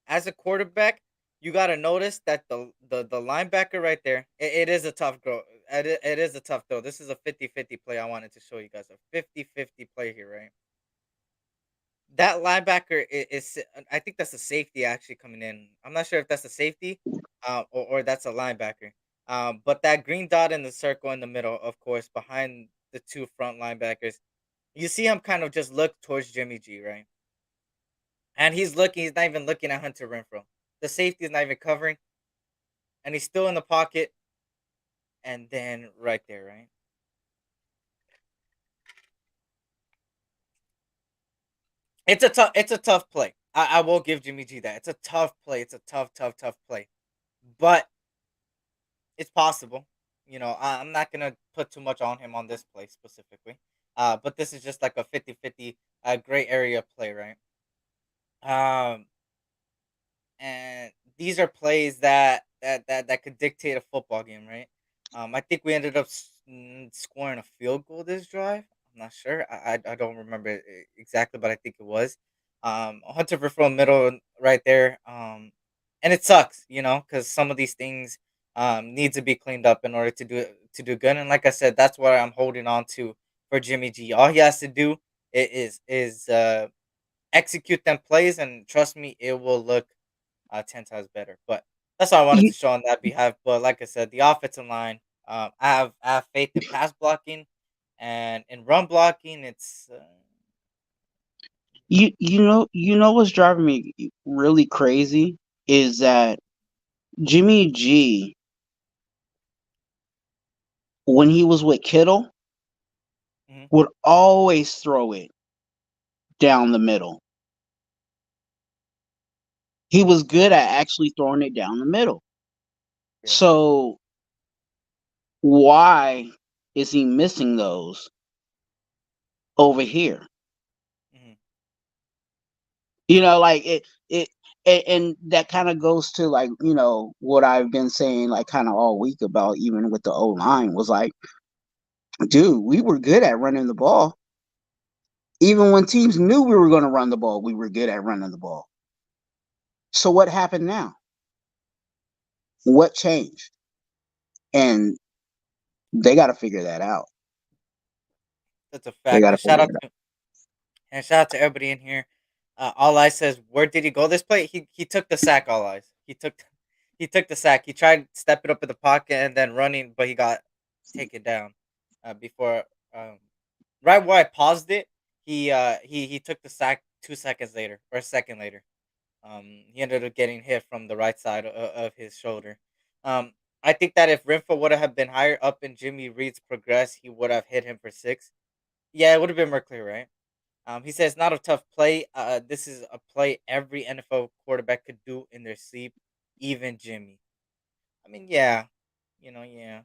As a quarterback, you got to notice that the linebacker right there, it is a tough throw. It is a tough throw. This is a 50-50 play. I wanted to show you guys a 50-50 play here, right? That linebacker is I think that's a safety actually coming in. I'm not sure if that's a safety, or that's a linebacker. But that green dot in the circle in the middle, of course, behind the two front linebackers, you see him kind of just look towards Jimmy G, right? And he's looking. He's not even looking at Hunter Renfro. The safety is not even covering, and he's still in the pocket. And then right there, right? It's a tough play. I will give Jimmy G that. It's a tough play. It's a tough play. But it's possible. I'm not gonna put too much on him on this play specifically. But this is just like a 50-50 gray area play, right? Um, and these are plays that could dictate a football game, right? I think we ended up scoring a field goal this drive. I'm not sure. I don't remember exactly, but I think it was. Hunter Renfrow middle right there. And it sucks, because some of these things need to be cleaned up in order to do good. And like I said, that's what I'm holding on to for Jimmy G. All he has to do is execute them plays, and trust me, it will look 10 times better. But that's all I wanted You to show on that behalf. But like I said, the offensive line, I have faith in pass blocking, and in run blocking, it's you know what's driving me really crazy is that Jimmy G, when he was with Kittle, mhm, would always throw it down the middle. He was good at actually throwing it down the middle. yeah. So why is he missing those over here? Mhm. Like and that kind of goes to, like, what I've been saying, like, kind of all week about, even with the O line, was like, dude, we were good at running the ball. Even when teams knew we were going to run the ball, we were good at running the ball. So what happened now? What changed? And they got to figure that out. That's a They fact. got to And shout figure out it out. to everybody in here. All Eyes says, where did he go this play? He took the sack. All Eyes. He took the sack. He tried stepping up in the pocket and then running, but he got taken down before. Right where I paused it, he took the sack 2 seconds later or a second later. He ended up getting hit from the right side of his shoulder. Um, I think that if Renfro would have been higher up in Jimmy Reed's progress, he would have hit him for six. Yeah, it would have been more clear, right? He says not a tough play. This is a play every NFL quarterback could do in their sleep, even Jimmy. I mean, yeah, yeah.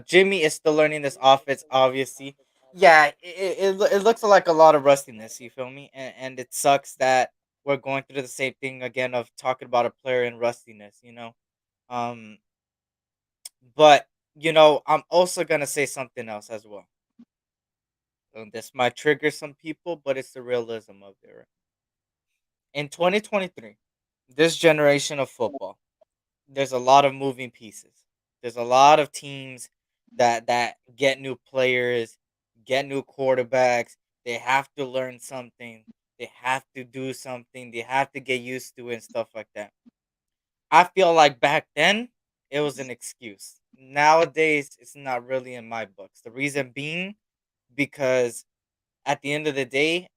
Jimmy is still learning this offense, obviously. Yeah, it looks like a lot of rustiness. You feel me? And it sucks that we're going through the same thing again of talking about a player in rustiness. Um, but I'm also gonna say something else as well. This might trigger some people, but it's the realism of it. Right? In 2023, this generation of football, there's a lot of moving pieces. There's a lot of teams that get new players, get new quarterbacks. They have to learn something. They have to do something. They have to get used to it and stuff like that. I feel like back then it was an excuse. Nowadays, it's not really in my books. The reason being because at the end of the day,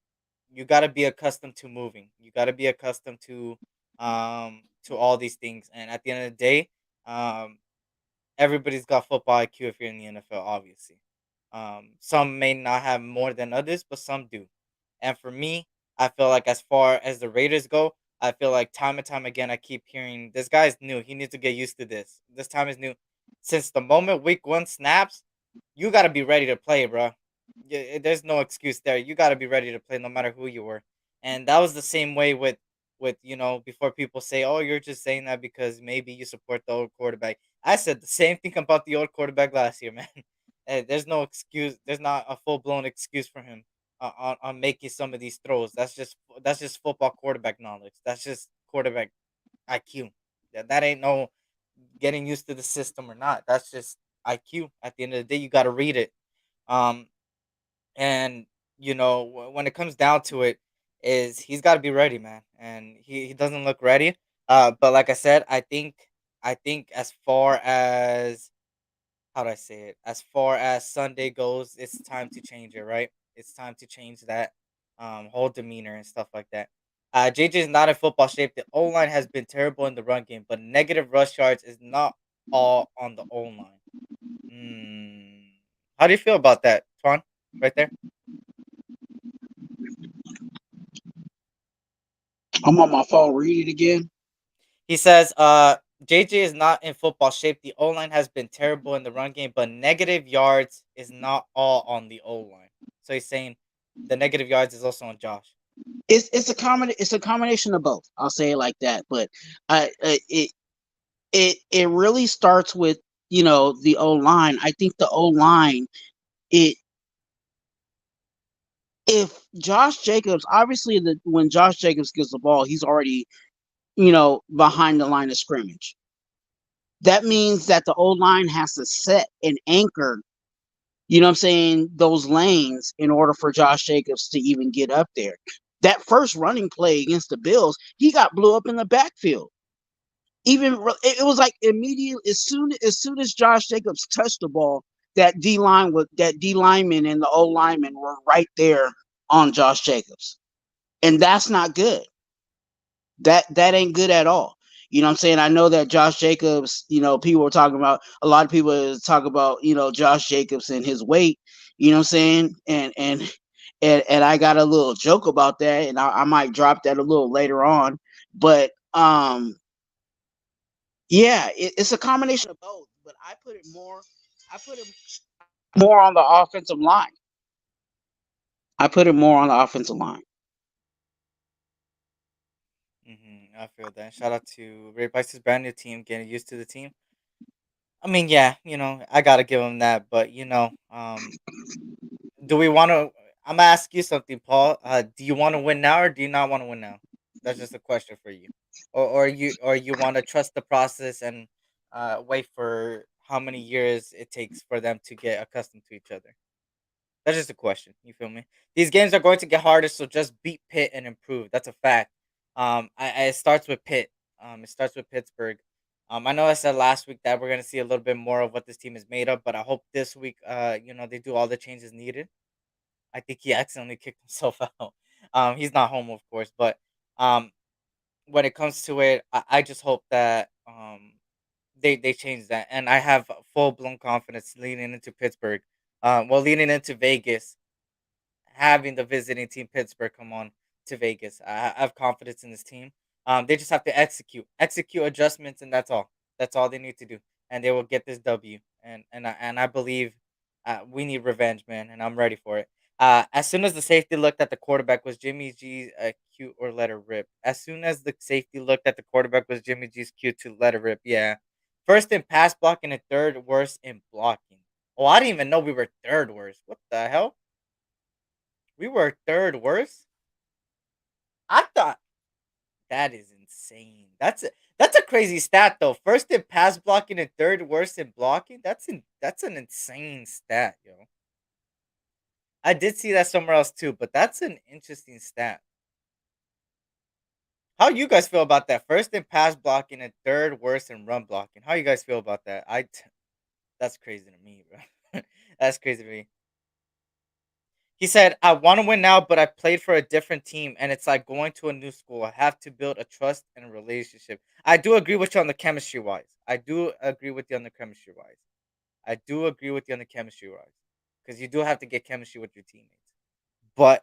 you got to be accustomed to moving. You got to be accustomed to all these things. And at the end of the day, um everybody's got football IQ if you're in the NFL, obviously. Some may not have more than others, but some do. And for me, I feel like as far as the Raiders go, I feel like time and time again, I keep hearing this guy's new. He needs to get used to this. This time is new. Since the moment week one snaps, you got to be ready to play, bro. Yeah, there's no excuse there. You got to be ready to play no matter who you were. And that was the same way with before people say, "Oh, you're just saying that because maybe you support the old quarterback." I said the same thing about the old quarterback last year, man. There's no excuse. There's not a full blown excuse for him on making some of these throws. That's just football quarterback knowledge. That's just quarterback IQ. That ain't no getting used to the system or not. That's just IQ. At the end of the day, you got to read it. Um, and when it comes down to it, is he's got to be ready, man, and he doesn't look ready. But like I said, I think as far as how do I say it? As far as Sunday goes, it's time to change it, right? It's time to change that whole demeanor and stuff like that. JJ is not in football shape. The O line has been terrible in the run game, but negative rush yards is not all on the O line. Hmm. How do you feel about that, Twan? Right there. I'm on my phone. Read it again. He says, JJ is not in football shape. The O line has been terrible in the run game, but negative yards is not all on the O line. So he's saying the negative yards is also on Josh. It's a combination of both. I'll say it like that. But it it really starts with the O line. I think the O line it if Josh Jacobs obviously when Josh Jacobs gets the ball, he's already behind the line of scrimmage. That means that the O line has to set and anchor, you know what I'm saying, those lanes in order for Josh Jacobs to even get up there. That first running play against the Bills, he got blew up in the backfield. It was like immediate as soon as Josh Jacobs touched the ball, that D lineman and the O lineman were right there on Josh Jacobs. And that's not good. That ain't good at all. You know what I'm saying? I know that Josh Jacobs, people were talking about a lot of people talk about, Josh Jacobs and his weight, you know what I'm saying? And I got a little joke about that, and I might drop that a little later on. But yeah, it's a combination of both. But I put it more on the offensive line. I put it more on the offensive line. I feel that. Shout out to Ray Price's brand new team, getting used to the team. I mean, yeah, I gotta give him that. But do we want to? I'm gonna ask you something, Paul. Do you want to win now, or do you not want to win now? That's just a question for you, or you want to trust the process and wait for how many years it takes for them to get accustomed to each other. That's just a question. You feel me? These games are going to get harder, so just beat Pitt and improve. That's a fact. It starts with Pitt. It starts with Pittsburgh. I know I said last week that we're gonna see a little bit more of what this team is made of, but I hope this week, they do all the changes needed. I think he accidentally kicked himself out. He's not home, of course, but um, when it comes to it, I just hope that they change that, and I have full blown confidence leading into Pittsburgh. Leading into Vegas, having the visiting team Pittsburgh come on to Vegas. I have confidence in this team. They just have to execute adjustments, and that's all. That's all they need to do, and they will get this W. And I believe we need revenge, man, and I'm ready for it. As soon as the safety looked at the quarterback, was Jimmy G cute or let her rip? As soon as the safety looked at the quarterback, was Jimmy G's cute to let her rip? Yeah. First in pass blocking and third worst in blocking. Oh, I didn't even know we were third worst. What the hell? We were third worst? I thought that is insane. That's a crazy stat though. First in pass blocking and third worst in blocking. That's an insane stat, yo. I did see that somewhere else too, but that's an interesting stat. How you guys feel about that? First in pass blocking and third worst in run blocking. How you guys feel about that? That's crazy to me, bro. That's crazy to me. He said, I want to win now, but I played for a different team, and it's like going to a new school. I have to build a trust and a relationship. I do agree with you on the chemistry wise. I do agree with you on the chemistry wise. I do agree with you on the chemistry wise. Because you do have to get chemistry with your teammates. But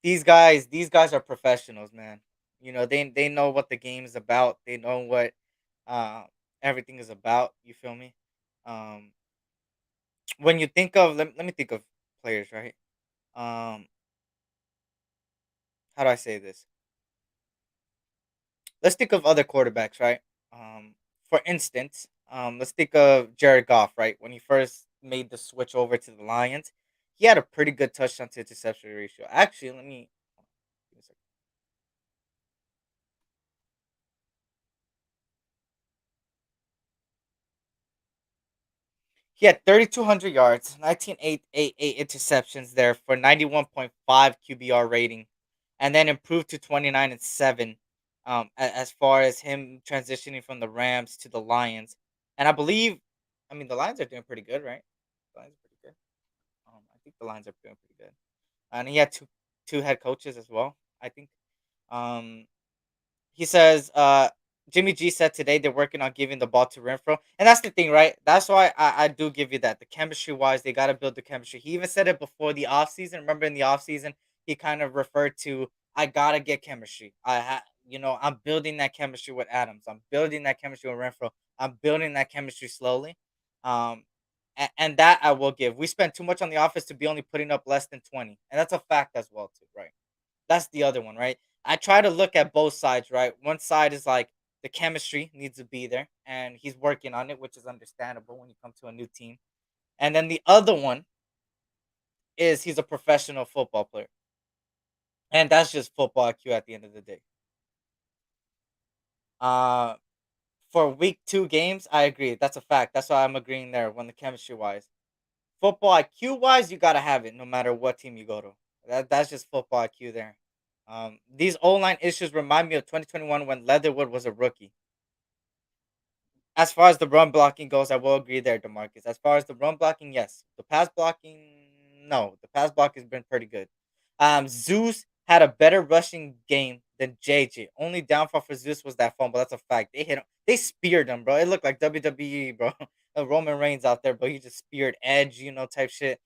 these guys are professionals, man. They know what the game is about. They know what uh, everything is about. You feel me? Um, when you think of let me think of players, right? Um, how do I say this? Let's think of other quarterbacks, right? For instance, let's think of Jared Goff, right? When he first made the switch over to the Lions, he had a pretty good touchdown to interception ratio. Actually, let me. Give me a second. He had 3,200 yards, 19,888 interceptions there for 91.5 QBR rating, and then improved to 29 and 7. As far as him transitioning from the Rams to the Lions, and I mean, the Lions are doing pretty good, right? The Lions are pretty good. I think the Lions are doing pretty good, and he had two head coaches as well. I think. Um, he says, Jimmy G said today they're working on giving the ball to Renfro. And that's the thing, right? That's why I do give you that. The chemistry wise, they got to build the chemistry. He even said it before the offseason. Remember in the offseason, he kind of referred to, I got to get chemistry. I'm building that chemistry with Adams. I'm building that chemistry with Renfro. I'm building that chemistry slowly. Um, and that I will give. We spent too much on the offense to be only putting up less than 20, and that's a fact as well too, right? That's the other one, right? I try to look at both sides, right? One side is like the chemistry needs to be there, and he's working on it, which is understandable when you come to a new team. And then the other one is he's a professional football player, and that's just football IQ at the end of the day. Uh, for week 2 games, I agree. That's a fact. That's why I'm agreeing there. When the chemistry wise, football IQ wise, you gotta have it no matter what team you go to. That's just football IQ there. These O line issues remind me of 2021 when Leatherwood was a rookie. As far as the run blocking goes, I will agree there, Demarcus. As far as the run blocking, yes. The pass blocking, no. The pass block has been pretty good. Zeus had a better rushing game than JJ. Only downfall for Zeus was that fumble. That's a fact. They hit him. They speared him, bro. It looked like WWE, bro. Roman Reigns out there, but he just speared Edge, type shit.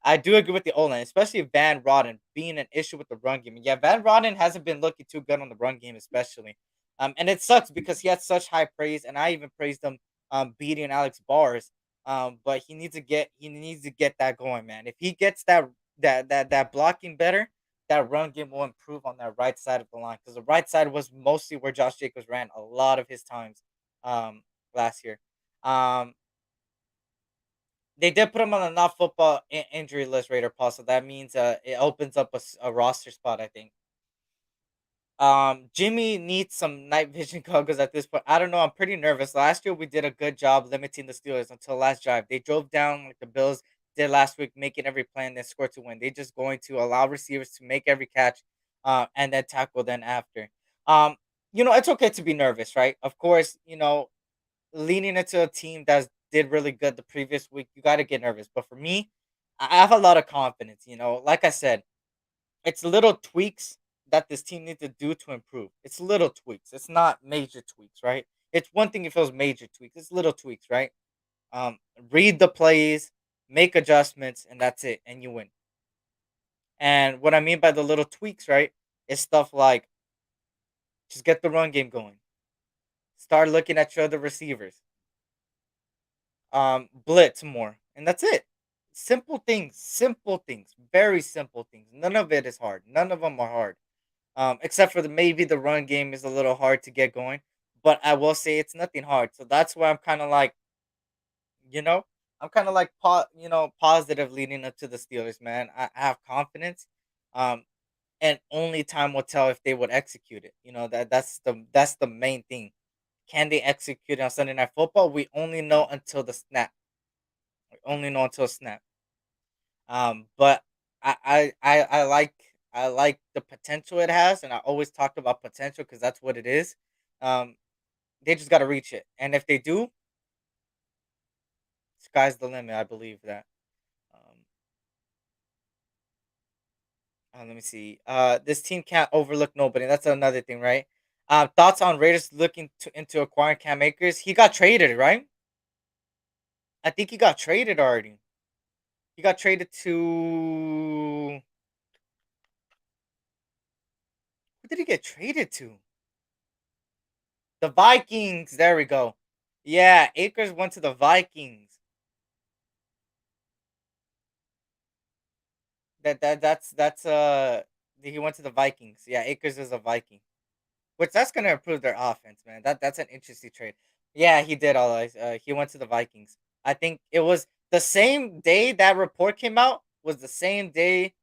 I do agree with the O line, especially Van Rodden being an issue with the run game. Yeah, Van Rodden hasn't been looking too good on the run game, especially. And it sucks because he had such high praise, and I even praised him beating Alex Bars. But he needs to get that going, man. If he gets that blocking better, that run game will improve on that right side of the line because the right side was mostly where Josh Jacobs ran a lot of his times last year. Um, they did put him on the not football injury list, Raider Paul. So that means it opens up a roster spot, I think. Jimmy needs some night vision goggles at this point. I don't know. I'm pretty nervous. Last year we did a good job limiting the Steelers until last drive. They drove down like the Bills did last week, making every play and then score to win. They just going to allow receivers to make every catch, and then tackle then after. Um, it's okay to be nervous, right? Of course, leaning into a team that did really good the previous week, you got to get nervous. But for me, I have a lot of confidence. Like I said, it's little tweaks that this team needs to do to improve. It's little tweaks. It's not major tweaks, right? It's one thing if it was major tweaks. It's little tweaks, right? Um, Read the plays, make adjustments, and that's it, and you win. And what I mean by the little tweaks, right, is stuff like just get the run game going. Start looking at your other receivers. Blitz more, and that's it. Simple things, very simple things. None of it is hard. None of them are hard. Except for maybe the run game is a little hard to get going, but I will say it's nothing hard. So that's why I'm kind of like, you know, I'm kind of like, positive leading up to the Steelers, man. I have confidence, um, and only time will tell if they would execute it. That's the main thing. Can they execute it on Sunday Night Football? We only know until the snap. We only know until snap. But I like the potential it has, and I always talked about potential because that's what it is. Um, they just got to reach it, and if they do, sky's the limit. I believe that. Um, let me see. This team can't overlook nobody. That's another thing, right? Thoughts on Raiders looking into acquiring Cam Akers? He got traded, right? I think he got traded already. He got traded to. Who did he get traded to? The Vikings. There we go. Yeah, Akers went to the Vikings. That's he went to the Vikings. Yeah, Akers is a Viking. Which that's gonna improve their offense, man. That's an interesting trade. Yeah, he did all that. He went to the Vikings. I think it was the same day that report came out. Was the same day.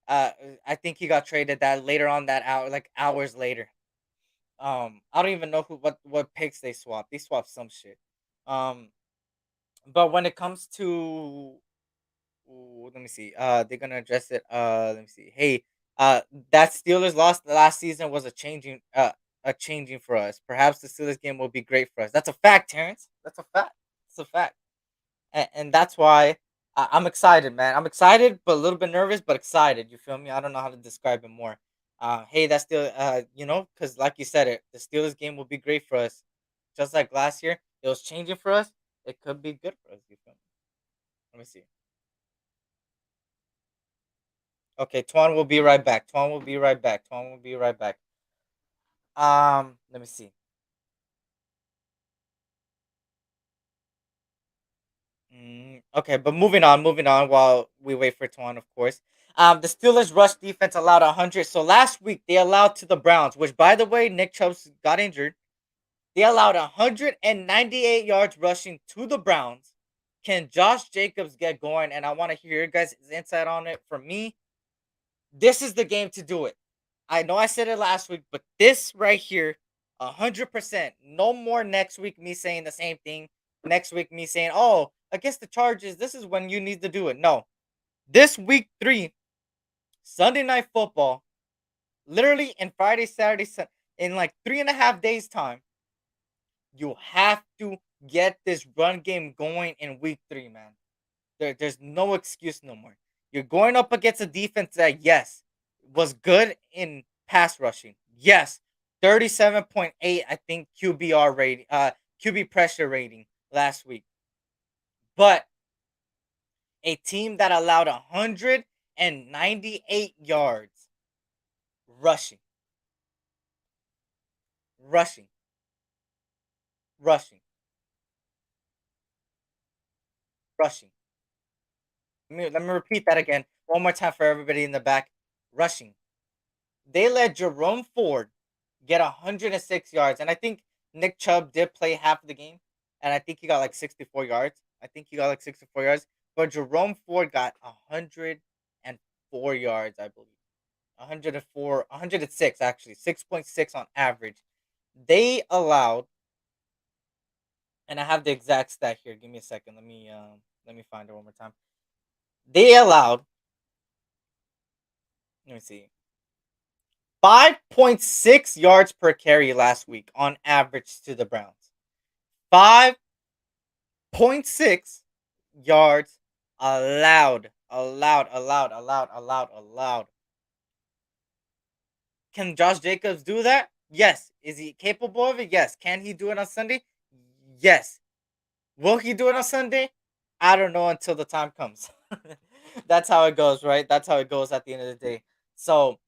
I think he got traded that later on that hour, like hours later. I don't even know what picks they swapped. They swapped some shit. Um, but when it comes to, ooh, let me see. They're gonna address it. Let me see. Hey, that Steelers loss last season was a changing for us. Perhaps the Steelers game will be great for us. That's a fact, Terrence. That's a fact. It's a fact, and that's why I'm excited, man. I'm excited, but a little bit nervous, but excited. You feel me? I don't know how to describe it more. Hey, that's still, because like you said, the Steelers game will be great for us, just like last year. It was changing for us. It could be good for us. You feel me? Let me see. Okay, Twan will be right back. Twan will be right back. Twan will be right back. Let me see. Okay, but moving on while we wait for Twan, of course. The Steelers' rush defense allowed 100. So last week they allowed to the Browns, which by the way, Nick Chubb got injured. They allowed 198 yards rushing to the Browns. Can Josh Jacobs get going? And I want to hear your guys' insight on it. For me, this is the game to do it. I know I said it last week, but this right here, 100%. No more next week me saying the same thing. Next week me saying, oh, against the Chargers, this is when you need to do it. No. This week 3, Sunday Night Football, literally in Friday, Saturday, in like 3.5 days' time, you have to get this run game going in week 3, man. There's no excuse no more. You're going up against a defense that, yes, was good in pass rushing. Yes, 37.8, I think, QBR rating, QB pressure rating last week. But a team that allowed 198 yards rushing. Rushing. Rushing. Rushing. Let me repeat that again one more time for everybody in the back. Rushing. They let Jerome Ford get 106 yards, and I think Nick Chubb did play half of the game, and I think he got like 64 yards. But Jerome Ford got 104 yards, I believe. 104, 106 actually, 6.6 on average. They allowed, and I have the exact stat here. Give me a second. Let me find it one more time. They allowed, let me see, 5.6 yards per carry last week on average to the Browns. 5.6 yards allowed. Can Josh Jacobs do that? Yes. Is he capable of it? Yes. Can he do it on Sunday? Yes. Will he do it on Sunday? I don't know until the time comes. That's how it goes, right? That's how it goes at the end of the day. So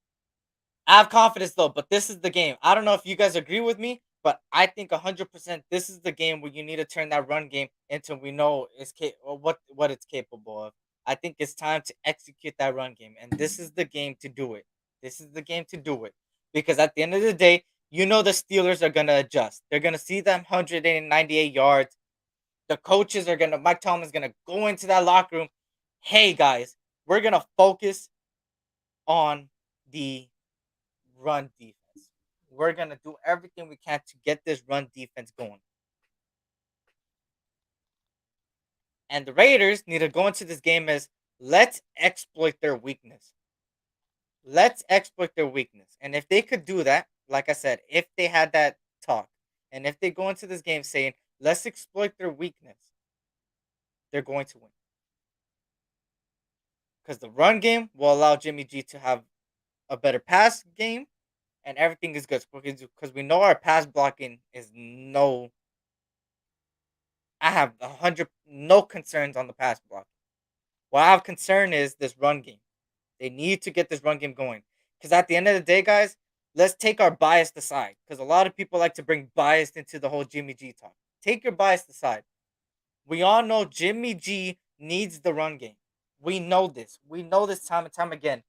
I have confidence though, but this is the game. I don't know if you guys agree with me, but I think 100% this is the game where you need to turn that run game into we know is what it's capable of. I think it's time to execute that run game, and this is the game to do it. This is the game to do it because at the end of the day, you know the Steelers are gonna adjust. They're gonna see them 198 yards. The coaches are gonna. Mike Tomlin's gonna go into that locker room. Hey guys, we're gonna focus on the run defense. We're going to do everything we can to get this run defense going. And the Raiders need to go into this game as let's exploit their weakness. Let's exploit their weakness. And if they could do that, like I said, if they had that talk, and if they go into this game saying, let's exploit their weakness, they're going to win. Because the run game will allow Jimmy G to have a better pass game, and everything is good because we know our pass blocking is no. I have no concerns on the pass block. What I have concern is this run game. They need to get this run game going because at the end of the day, guys, let's take our bias aside because a lot of people like to bring bias into the whole Jimmy G talk. Take your bias aside. We all know Jimmy G needs the run game. We know this. We know this time and time again.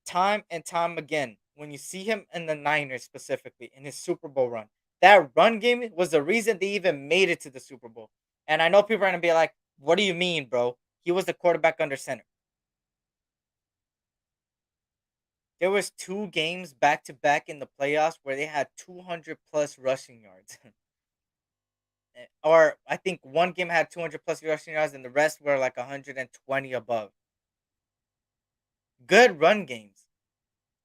Time and time again. When you see him in the Niners specifically in his Super Bowl run, that run game was the reason they even made it to the Super Bowl. And I know people are going to be like, what do you mean, bro? He was the quarterback under center. There was 2 games back to back in the playoffs where they had 200 plus rushing yards. Or I think one game had 200 plus rushing yards and the rest were like 120 above. Good run games.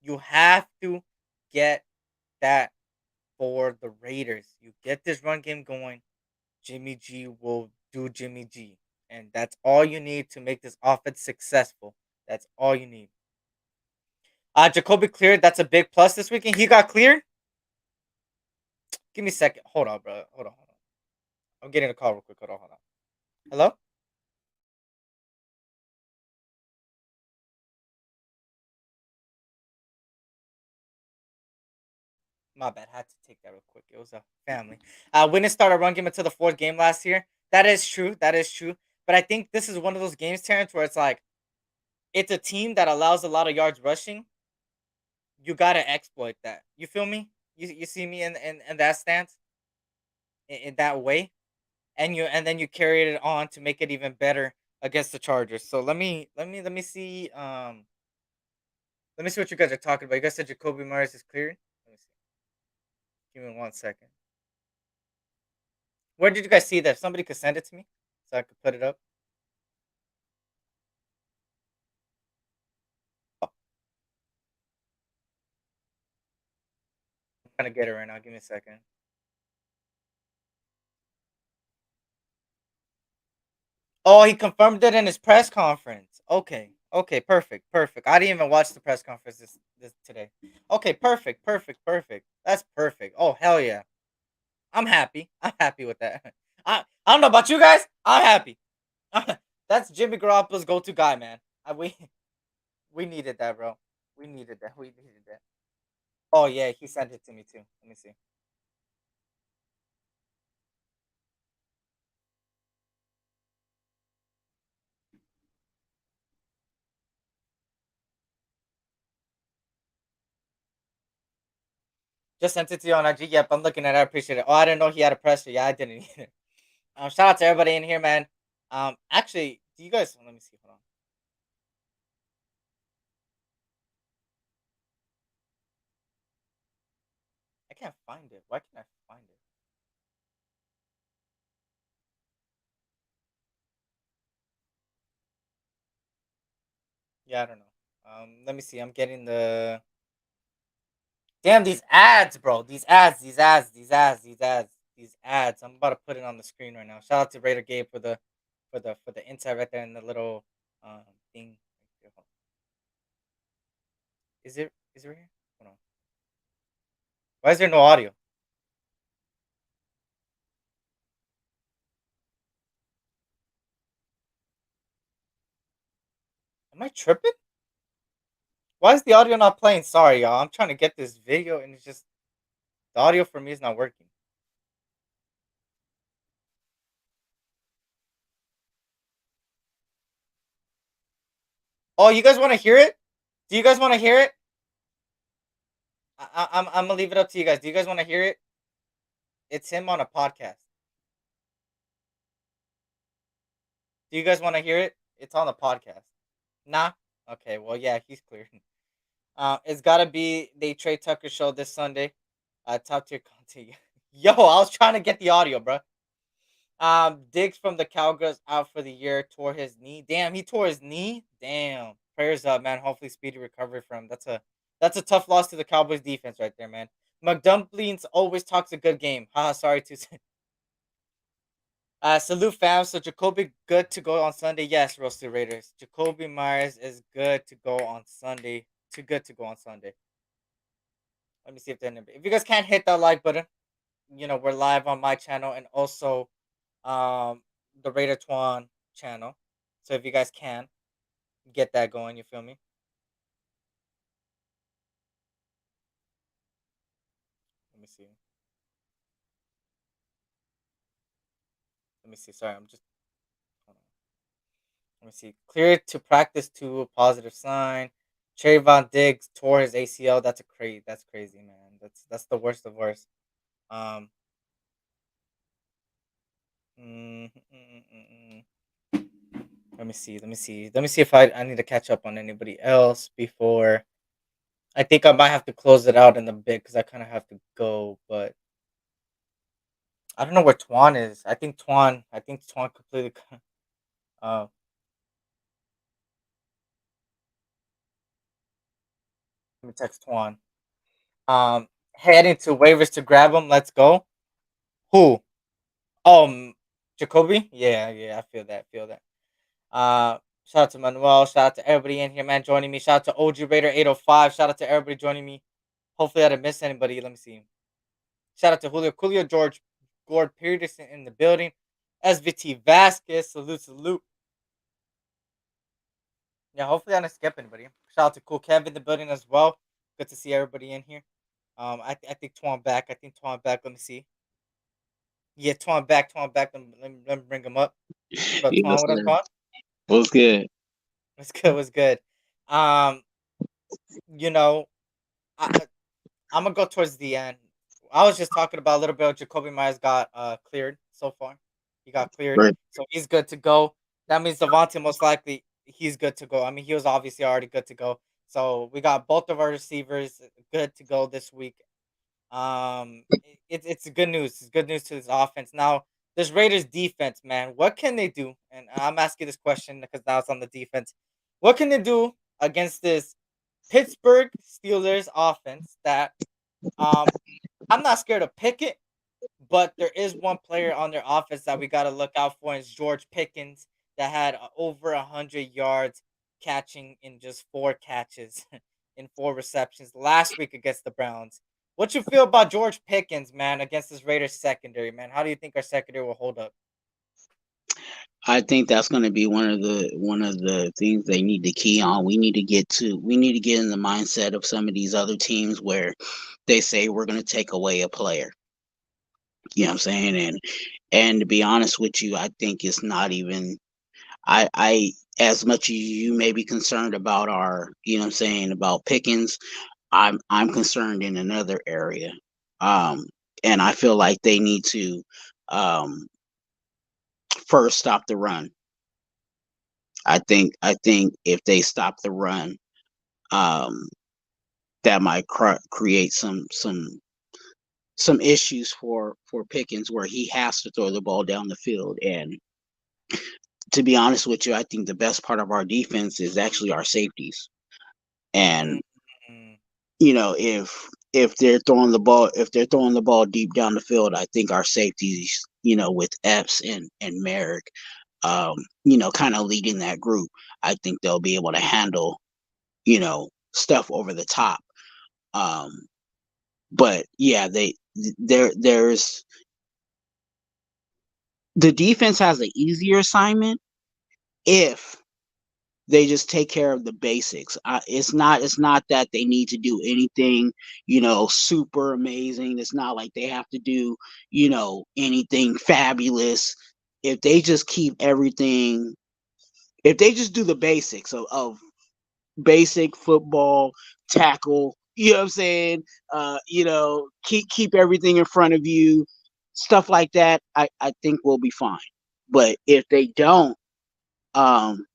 You have to get that for the Raiders. You get this run game going, Jimmy G will do Jimmy G. And that's all you need to make this offense successful. That's all you need. Jacoby cleared. That's a big plus this weekend. He got cleared. Give me a second. Hold on, bro. Hold on. I'm getting a call real quick. Hold on. Hello? My bad. Had to take that real quick. It was a family. We didn't start a run game until the fourth game last year. That is true. That is true. But I think this is one of those games, Terrence, where it's like it's a team that allows a lot of yards rushing. You gotta exploit that. You feel me? You see me in that stance in that way, and then you carry it on to make it even better against the Chargers. So let me see. Let me see what you guys are talking about. You guys said Jacoby Myers is cleared. Let me see. Give me 1 second. Where did you guys see that? Somebody could send it to me so I could put it up. Oh, I'm trying to get it right now. Give me a second. Oh, he confirmed it in his press conference. Okay. Okay, perfect. Perfect. I didn't even watch the press conference this today. Okay, perfect. Perfect. Perfect. That's perfect. Oh, hell yeah. I'm happy. I'm happy with that. I don't know about you guys. I'm happy. That's Jimmy Garoppolo's go-to guy, man. We needed that, bro. We needed that. We needed that. Oh yeah, he sent it to me too. Let me see. Just sent it to you on IG. Yep, I'm looking at it. I appreciate it. Oh, I didn't know he had a presser. Yeah, I didn't either. Shout out to everybody in here, man. Actually, do you guys? Let me see. Hold on. I can't find it. Why can't I find it? Yeah, I don't know. Let me see. I'm getting the damn these ads, bro. These ads. These ads. These ads. These ads. These ads. I'm about to put it on the screen right now. Shout out to Raider Gabe for the inside right there in the little thing. Is it right here? Hold on. Why is there no audio? Am I tripping? Why is the audio not playing? Sorry, y'all. I'm trying to get this video and it's just the audio for me is not working. Oh, you guys want to hear it? Do you guys want to hear it? I'm gonna leave it up to you guys. Do you guys want to hear it? It's him on a podcast. Do you guys want to hear it? It's on the podcast. Nah. Okay. Well, yeah, he's clear. It's gotta be the Trey Tucker show this Sunday. Top tier content. Yo, I was trying to get the audio, bro. Diggs from the Cowgirls out for the year. Tore his knee. Damn, he tore his knee. Damn. Prayers up, man. Hopefully, speedy recovery for him. That's a tough loss to the Cowboys defense right there, man. McDumplings always talks a good game. Haha, sorry to say. Salute fam. So Jacoby good to go on Sunday. Yes, Roasted Raiders. Jacoby Myers is good to go on Sunday. Too good to go on Sunday. Let me see if they're in. If you guys can't hit that like button, we're live on my channel and also um the Raider Twuan channel. So if you guys can get that going, you feel me? Let me see. Let me see. Sorry, I'm just. Hold on. Let me see. Cleared to practice to a positive sign. Trayvon Diggs tore his ACL. That's a crazy. That's crazy, man. That's the worst of worst. Um. mm, mm, mm, mm, mm. Let me see. Let me see. Let me see if I need to catch up on anybody else before. I think I might have to close it out in a bit because I kind of have to go, but I don't know where Twan is. I think Twan completely. Uh, let me text Twan. Heading to waivers to grab him. Let's go. Who? Um, Jacoby. Yeah, yeah. I feel that. Feel that. Shout out to Manuel. Shout out to everybody in here, man, joining me. Shout out to OG Raider 805. Shout out to everybody joining me. Hopefully, I didn't miss anybody. Let me see. Shout out to Julio George, Gord Peterson in the building. SVT Vasquez. Salute, salute. Yeah, hopefully I didn't skip anybody. Shout out to Cool Kev in the building as well. Good to see everybody in here. I think Twuan back. I think Twuan back. Let me see. Yeah, Twuan back. Twuan back. Let me bring him up. What up, He Twuan? was What up, good. Twuan? Was good. What's good? What's good? Um, you know, I'm gonna go towards the end. I was just talking about a little bit of Jacoby Myers got cleared so far. He got cleared, Right. so he's good to go. That means Devontae most likely he's good to go. I mean, he was obviously already good to go. So we got both of our receivers good to go this week. It's good news. It's good news to this offense. Now, this Raiders defense, man, what can they do? And I'm asking this question because now it's on the defense. What can they do against this Pittsburgh Steelers offense that um I'm not scared to pick it, but there is one player on their offense that we got to look out for, and it's George Pickens that had over 100 yards catching in just 4 catches in 4 receptions last week against the Browns. What you feel about George Pickens, man, against this Raiders secondary, man? How do you think our secondary will hold up? I think that's going to be one of the things they need to key on. We need to get in the mindset of some of these other teams where they say we're going to take away a player. You know what I'm saying? And to be honest with you, I think it's not even I as much as you may be concerned about our, you know what I'm saying, about Pickens, I'm concerned in another area. Um and I feel like they need to um first stop the run. I think if they stop the run, um, that might create some issues for Pickens where he has to throw the ball down the field. And to be honest with you, I think the best part of our defense is actually our safeties. And Mm. if they're throwing the ball deep down the field, I think our safeties, with Epps and Merrick, kind of leading that group, I think they'll be able to handle, stuff over the top. Um, but yeah, there's the defense has an easier assignment if they just take care of the basics. It's not that they need to do anything, super amazing. It's not like they have to do, anything fabulous. If they just keep everything, if they just do the basics of basic football tackle, you know what I'm saying? Keep everything in front of you, stuff like that. I think we'll be fine. But if they don't, um,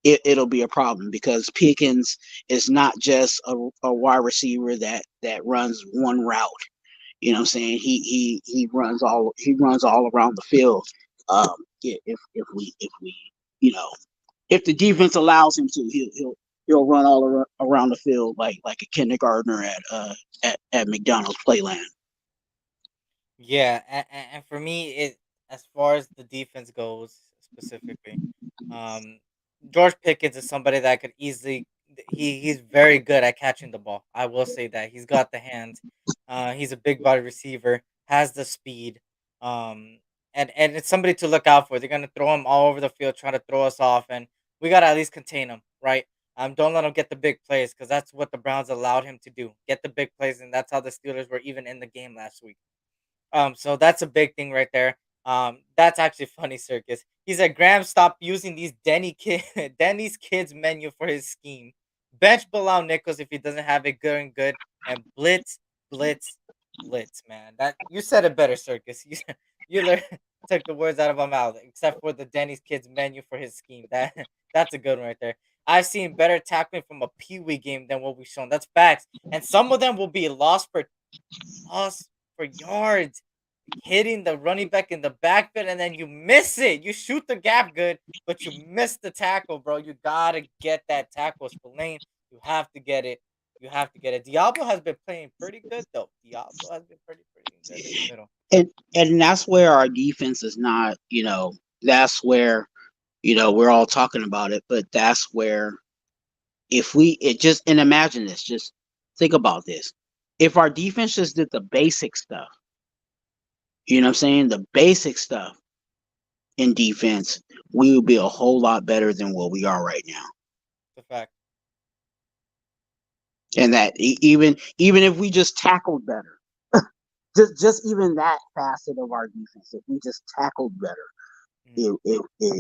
it'll be a problem because Pickens is not just a wide receiver that runs one route. You know what I'm saying? He runs all around the field. If we if the defense allows him to, he'll run all around the field like a kindergartner at McDonald's Playland. Yeah, and for me, as far as the defense goes specifically, um, George Pickens is somebody that could easily. He's very good at catching the ball. I will say that he's got the hands. He's a big body receiver, has the speed. Um, and it's somebody to look out for. They're gonna throw him all over the field, trying to throw us off, and we gotta at least contain him, right? Don't let him get the big plays because that's what the Browns allowed him to do. Get the big plays, and that's how the Steelers were even in the game last week. So that's a big thing right there. That's actually funny, Circus. He said Graham stopped using these Denny's kids menu for his scheme. Bench Bilal Nichols if he doesn't have it good and good, and blitz, blitz, blitz. Man, that you said it better, Circus. You took the words out of my mouth. Except for the Denny's kids menu for his scheme. That's a good one right there. I've seen better tackling from a Pee Wee game than what we've shown. That's facts, and some of them will be lost for yards, hitting the running back in the backfield, and then you miss it. You shoot the gap good, but you miss the tackle, bro. You gotta get that tackle, Spillane. You have to get it. You have to get it. Diablo has been playing pretty good though. Diablo has been pretty good in the middle. And that's where our defense is not. That's where we're all talking about it, but that's where if we it just and imagine this, just think about this. If our defense just did the basic stuff, you know what I'm saying? The basic stuff in defense, we would be a whole lot better than what we are right now. It's a fact. And that even if we just tackled better, just even that facet of our defense, if we just tackled better, Mm-hmm.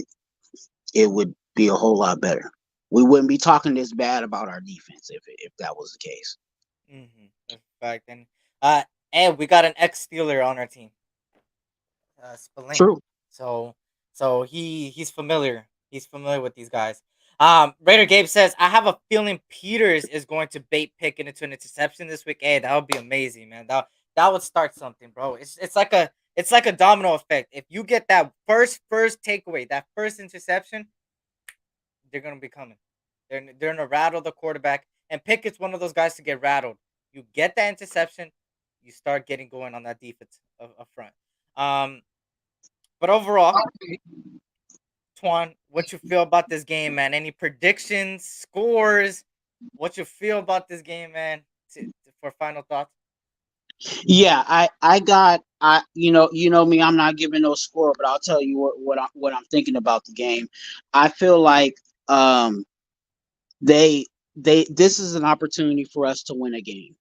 it would be a whole lot better. We wouldn't be talking this bad about our defense if that was the case. Mm-hmm. That's a fact. And we got an ex Steeler on our team, Spillane. True. So he's familiar. He's familiar with these guys. Raider Gabe says, I have a feeling Peters is going to bait pick it into an interception this week. Hey, that would be amazing, man. That would start something, bro. It's like a domino effect. If you get that first takeaway, that first interception, they're gonna be coming. They're gonna rattle the quarterback. And Pickett's one of those guys to get rattled. You get that interception, you start getting going on that defense up front. Um, but overall, Twan, what you feel about this game, man? Any predictions, scores? What you feel about this game, man? For final thoughts. Yeah, I got I you know me, I'm not giving no score, but I'll tell you what I'm thinking about the game. I feel like they this is an opportunity for us to win a game.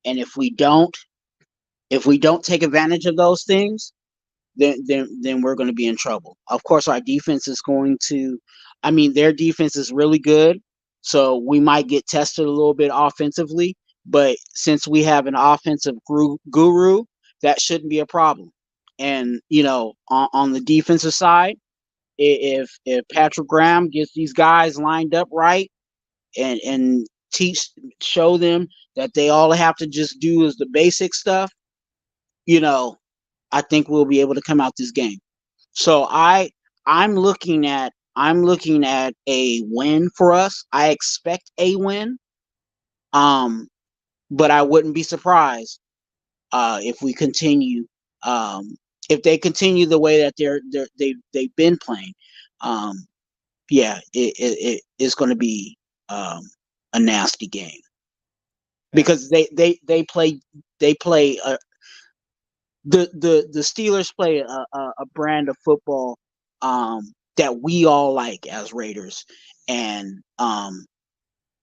And if we don't take advantage of those things, then we're going to be in trouble. Of course, our defense is going to. I mean, their defense is really good, so we might get tested a little bit offensively. But since we have an offensive guru, that shouldn't be a problem. And on the defensive side, if Patrick Graham gets these guys lined up right and show them that they all have to just do is the basic stuff, you know, I think we'll be able to come out this game. So I'm looking at a win for us. I expect a win. But I wouldn't be surprised if we continue if they continue the way that they've been playing. Yeah, it's going to be a nasty game because they play the Steelers play a brand of football that we all like as Raiders, and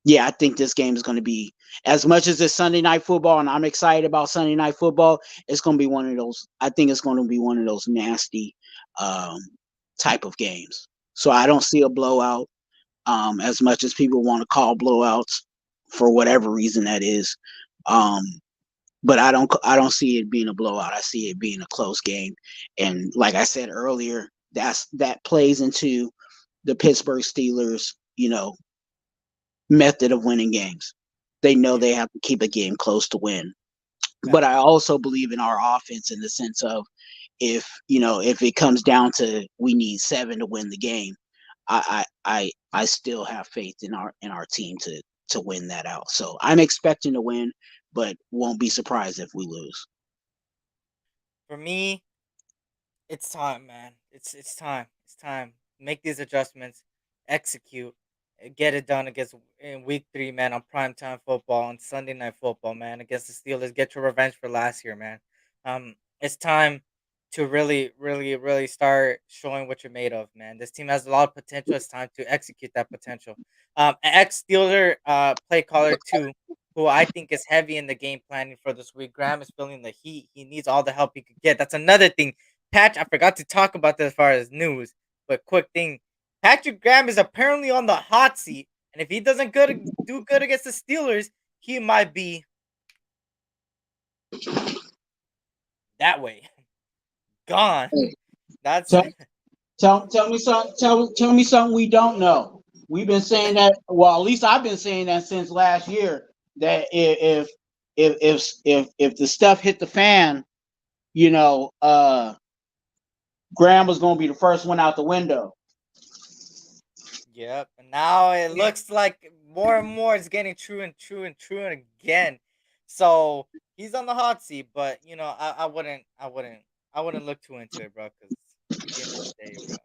yeah, I think this game is going to be, as much as it's Sunday night football, and I'm excited about Sunday night football. It's going to be one of those. I think it's going to be one of those nasty um, type of games. So I don't see a blowout, as much as people want to call blowouts for whatever reason that is. Um, but I don't see it being a blowout. I see it being a close game. And like I said earlier, that plays into the Pittsburgh Steelers, method of winning games. They know Yeah. they have to keep a game close to win. But Facts. I also believe in our offense in the sense of, if it comes down to we need 7 to win the game, I still have faith in our team to win that out. So I'm expecting to win, but won't be surprised if we lose. For me, it's time, man. It's time. It's time. Make these adjustments, execute, get it done against in week 3, man, on primetime football, on Sunday night football, man, against the Steelers. Get your revenge for last year, man. It's time to really, really, really start showing what you're made of, man. This team has a lot of potential. It's time to execute that potential. An ex Steeler play caller too, who I think is heavy in the game planning for this week. Graham is feeling the heat. He needs all the help he could get. That's another thing. Patch, I forgot to talk about this as far as news, but quick thing. Patrick Graham is apparently on the hot seat, and if he doesn't do good against the Steelers, he might be that way. Gone. That's Tell, tell me something. Tell me something we don't know. We've been saying that. Well, at least I've been saying that since last year. That if the stuff hit the fan, Graham was going to be the first one out the window. Yep. And now it looks like more and more it's getting true and true and true again. So he's on the hot seat, but I wouldn't look too into it, bro. Because at the end of the day, bro,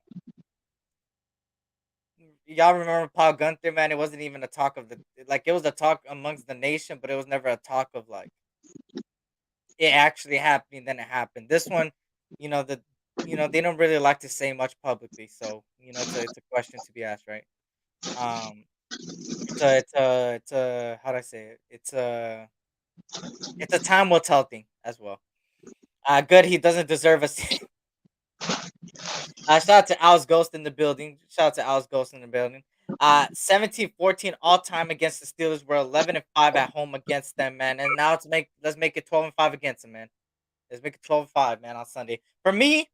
y'all remember Paul Gunther, man? It wasn't even a talk of it was a talk amongst the nation, but it was never a talk of like it actually happening. Then it happened. This one, the they don't really like to say much publicly, so it's a question to be asked, right? Um, it's a how do I say it? It's a time will tell thing as well. Good. He doesn't deserve us. Shout out to Al's Ghost in the building. Shout out to Al's Ghost in the building. 17-14 all time against the Steelers. We're 11-5 at home against them, man. And now let's make it 12-5 against them, man. Let's make it 12-5, man, on Sunday. For me,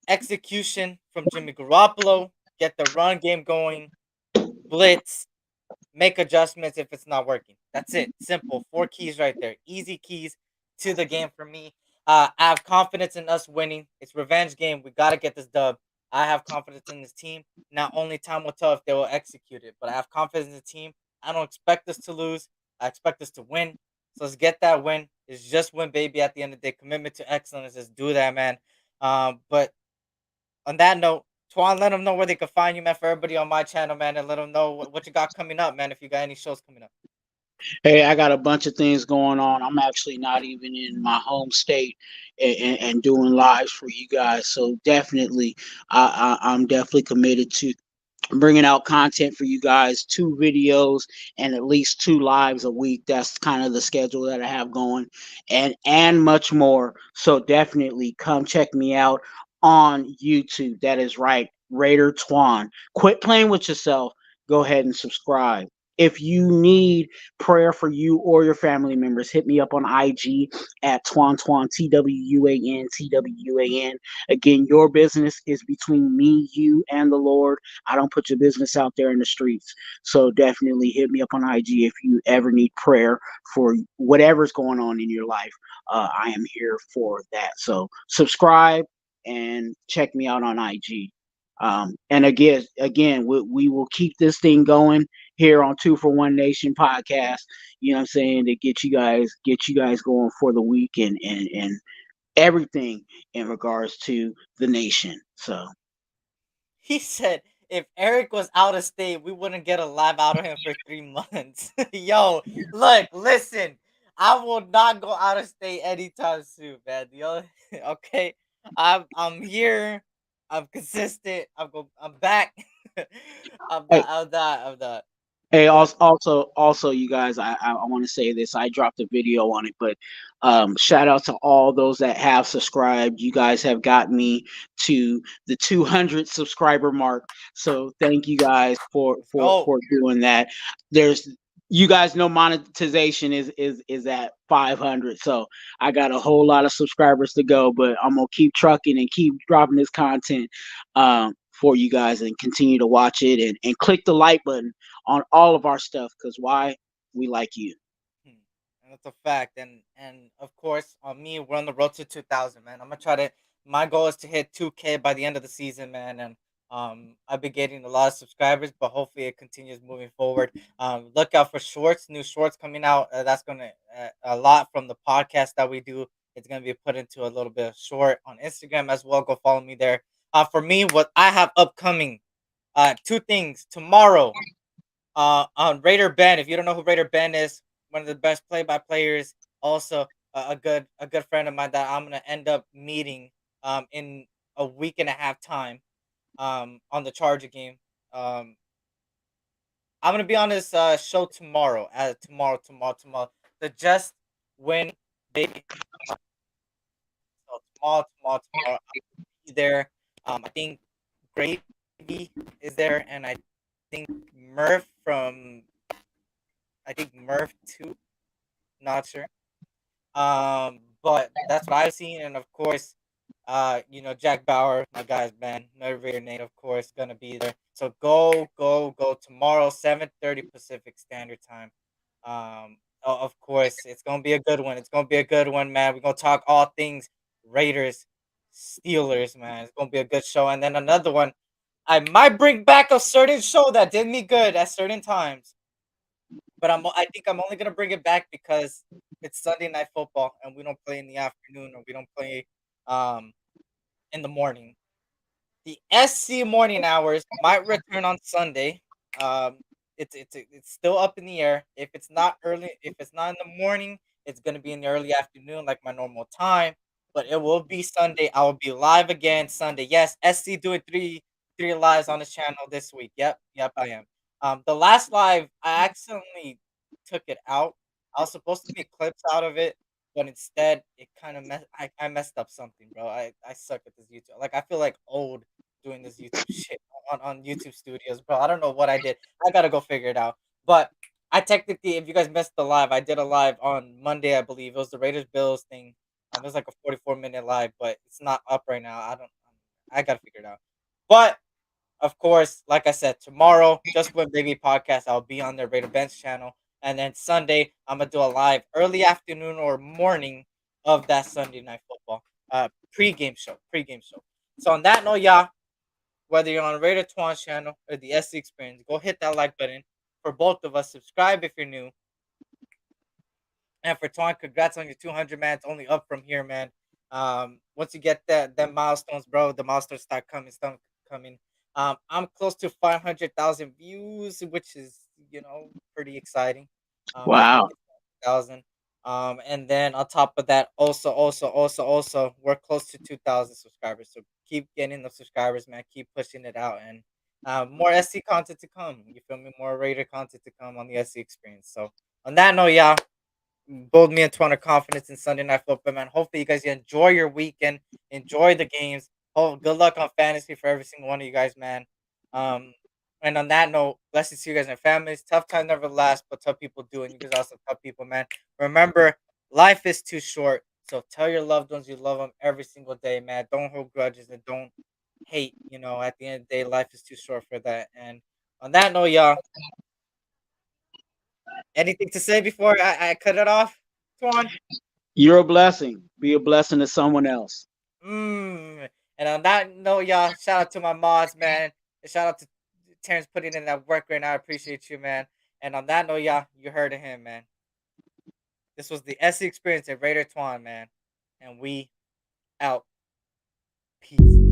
execution from Jimmy Garoppolo. Get the run game going. Blitz. Make adjustments if it's not working. That's it. Simple. 4 keys right there. Easy keys to the game for me. I have confidence in us winning. It's revenge game. We gotta get this dub. I have confidence in this team. Now only time will tell if they will execute it. But I have confidence in the team. I don't expect us to lose. I expect us to win. So let's get that win. It's just win, baby. At the end of the day, commitment to excellence. Let's do that, man. But on that note, Twan, let them know where they can find you, man, for everybody on my channel, man, and let them know what you got coming up, man, if you got any shows coming up. Hey, I got a bunch of things going on. I'm actually not even in my home state and doing lives for you guys. So definitely, I'm definitely committed to bringing out content for you guys, 2 videos and at least 2 lives a week. That's kind of the schedule that I have going, and much more. So definitely come check me out on YouTube. That is right, Raider Twuan. Quit playing with yourself. Go ahead and subscribe. If you need prayer for you or your family members, hit me up on IG at Twuan, TWUAN. Again, your business is between me, you, and the Lord. I don't put your business out there in the streets. So definitely hit me up on IG if you ever need prayer for whatever's going on in your life. I am here for that. So subscribe and check me out on IG. And again, we will keep this thing going here on 2 for 1 Nation podcast. You know what I'm saying, to get you guys going for the week and everything in regards to the nation. So He said if Eric was out of state, we wouldn't get a live out of him for 3 months. Yo, look, listen. I will not go out of state anytime soon, man. Okay. I'm here. I'm consistent. I'm back. hey, I'm that. Hey, But also, you guys, I want to say this. I dropped a video on it, but shout out to all those that have subscribed. You guys have got me to the 200 subscriber mark. So thank you guys for let's for go. for doing that. There's You guys know monetization is at 500. So I got a whole lot of subscribers to go, but I'm gonna keep trucking and keep dropping this content for you guys and continue to watch it and click the like button on all of our stuff, because why? We like you. Hmm. And that's a fact. And of course, on me, we're on the road to 2,000, man. I'm gonna try to. My goal is to hit 2K by the end of the season, man. And I've been getting a lot of subscribers, but hopefully it continues moving forward. Look out for shorts, new shorts coming out. That's gonna a lot from the podcast that we do. It's gonna be put into a little bit of short on Instagram as well. Go follow me there. For me, what I have upcoming, 2 things tomorrow. On Raider Ben. If you don't know who Raider Ben is, one of the best play-by-players, also a good friend of mine that I'm gonna end up meeting in a week and a half time on the Charger game. Um, I'm gonna be on this show tomorrow. Tomorrow. The Just Win Baby. So tomorrow. I'll be there. I think Gravy is there, and think Murph from I think Murph too. Not sure. But that's what I've seen, and of course, Jack Bauer, my guy's band, Motivator Nate, of course, gonna be there. So go tomorrow, 7:30 Pacific Standard Time. Of course, it's gonna be a good one. It's gonna be a good one, man. We're gonna talk all things Raiders, Steelers, man. It's gonna be a good show, and then another one. I might bring back a certain show that did me good at certain times. But I think I'm only gonna bring it back because it's Sunday night football and we don't play in the afternoon or we don't play um in the morning. The SC morning hours might return on Sunday. Um, it's still up in the air. If it's not in the morning, it's gonna be in the early afternoon like my normal time. But it will be Sunday. I will be live again Sunday. Yes, SC doing three lives on his channel this week. Yep, I am. The last live, I accidentally took it out. I was supposed to make clips out of it, but instead it kind of I messed up something, bro. I suck at this YouTube. Like I feel like old doing this YouTube shit on YouTube Studios, bro. I don't know what I did. I gotta go figure it out. But I technically, if you guys missed the live, I did a live on Monday, I believe. It was the Raiders Bills thing. It was like a 44-minute live, but it's not up right now. I gotta figure it out. But of course, like I said, tomorrow, Just Win Baby podcast, I'll be on the Raider Bench channel. And then Sunday, I'm gonna do a live early afternoon or morning of that Sunday night football. Pre-game show. Pre-game show. So on that note, y'all, whether you're on Raider Twuan channel or the SC Experience, go hit that like button for both of us. Subscribe if you're new. And for Twuan, congrats on your 200, man. It's only up from here, man. Once you get that milestones, bro, the milestones start coming. I'm close to 500,000 views, which is pretty exciting. I think Wow. it's 1,000. And then on top of that, also, we're close to 2,000 subscribers. So keep getting the subscribers, man. Keep pushing it out, and more SC content to come. You feel me? More Raider content to come on the SC Experience. So on that note, y'all, build me into confidence in Sunday Night Football, man. Hopefully, you guys enjoy your weekend, enjoy the games. Oh, good luck on fantasy for every single one of you guys, man. Um, and on that note, blessings to you guys and your families. Tough time never lasts, but tough people do, and you guys also tough people, man. Remember, life is too short, so tell your loved ones you love them every single day, man. Don't hold grudges and don't hate. At the end of the day, life is too short for that. And on that note, y'all, anything to say before I cut it off, Twan? You're a blessing. Be a blessing to someone else. And on that note, y'all, shout out to my mods, man. And shout out to Terrence putting in that work right now. I appreciate you, man. And on that note, y'all, you heard of him, man. This was the SC Experience at Raider Twuan, man. And we out. Peace.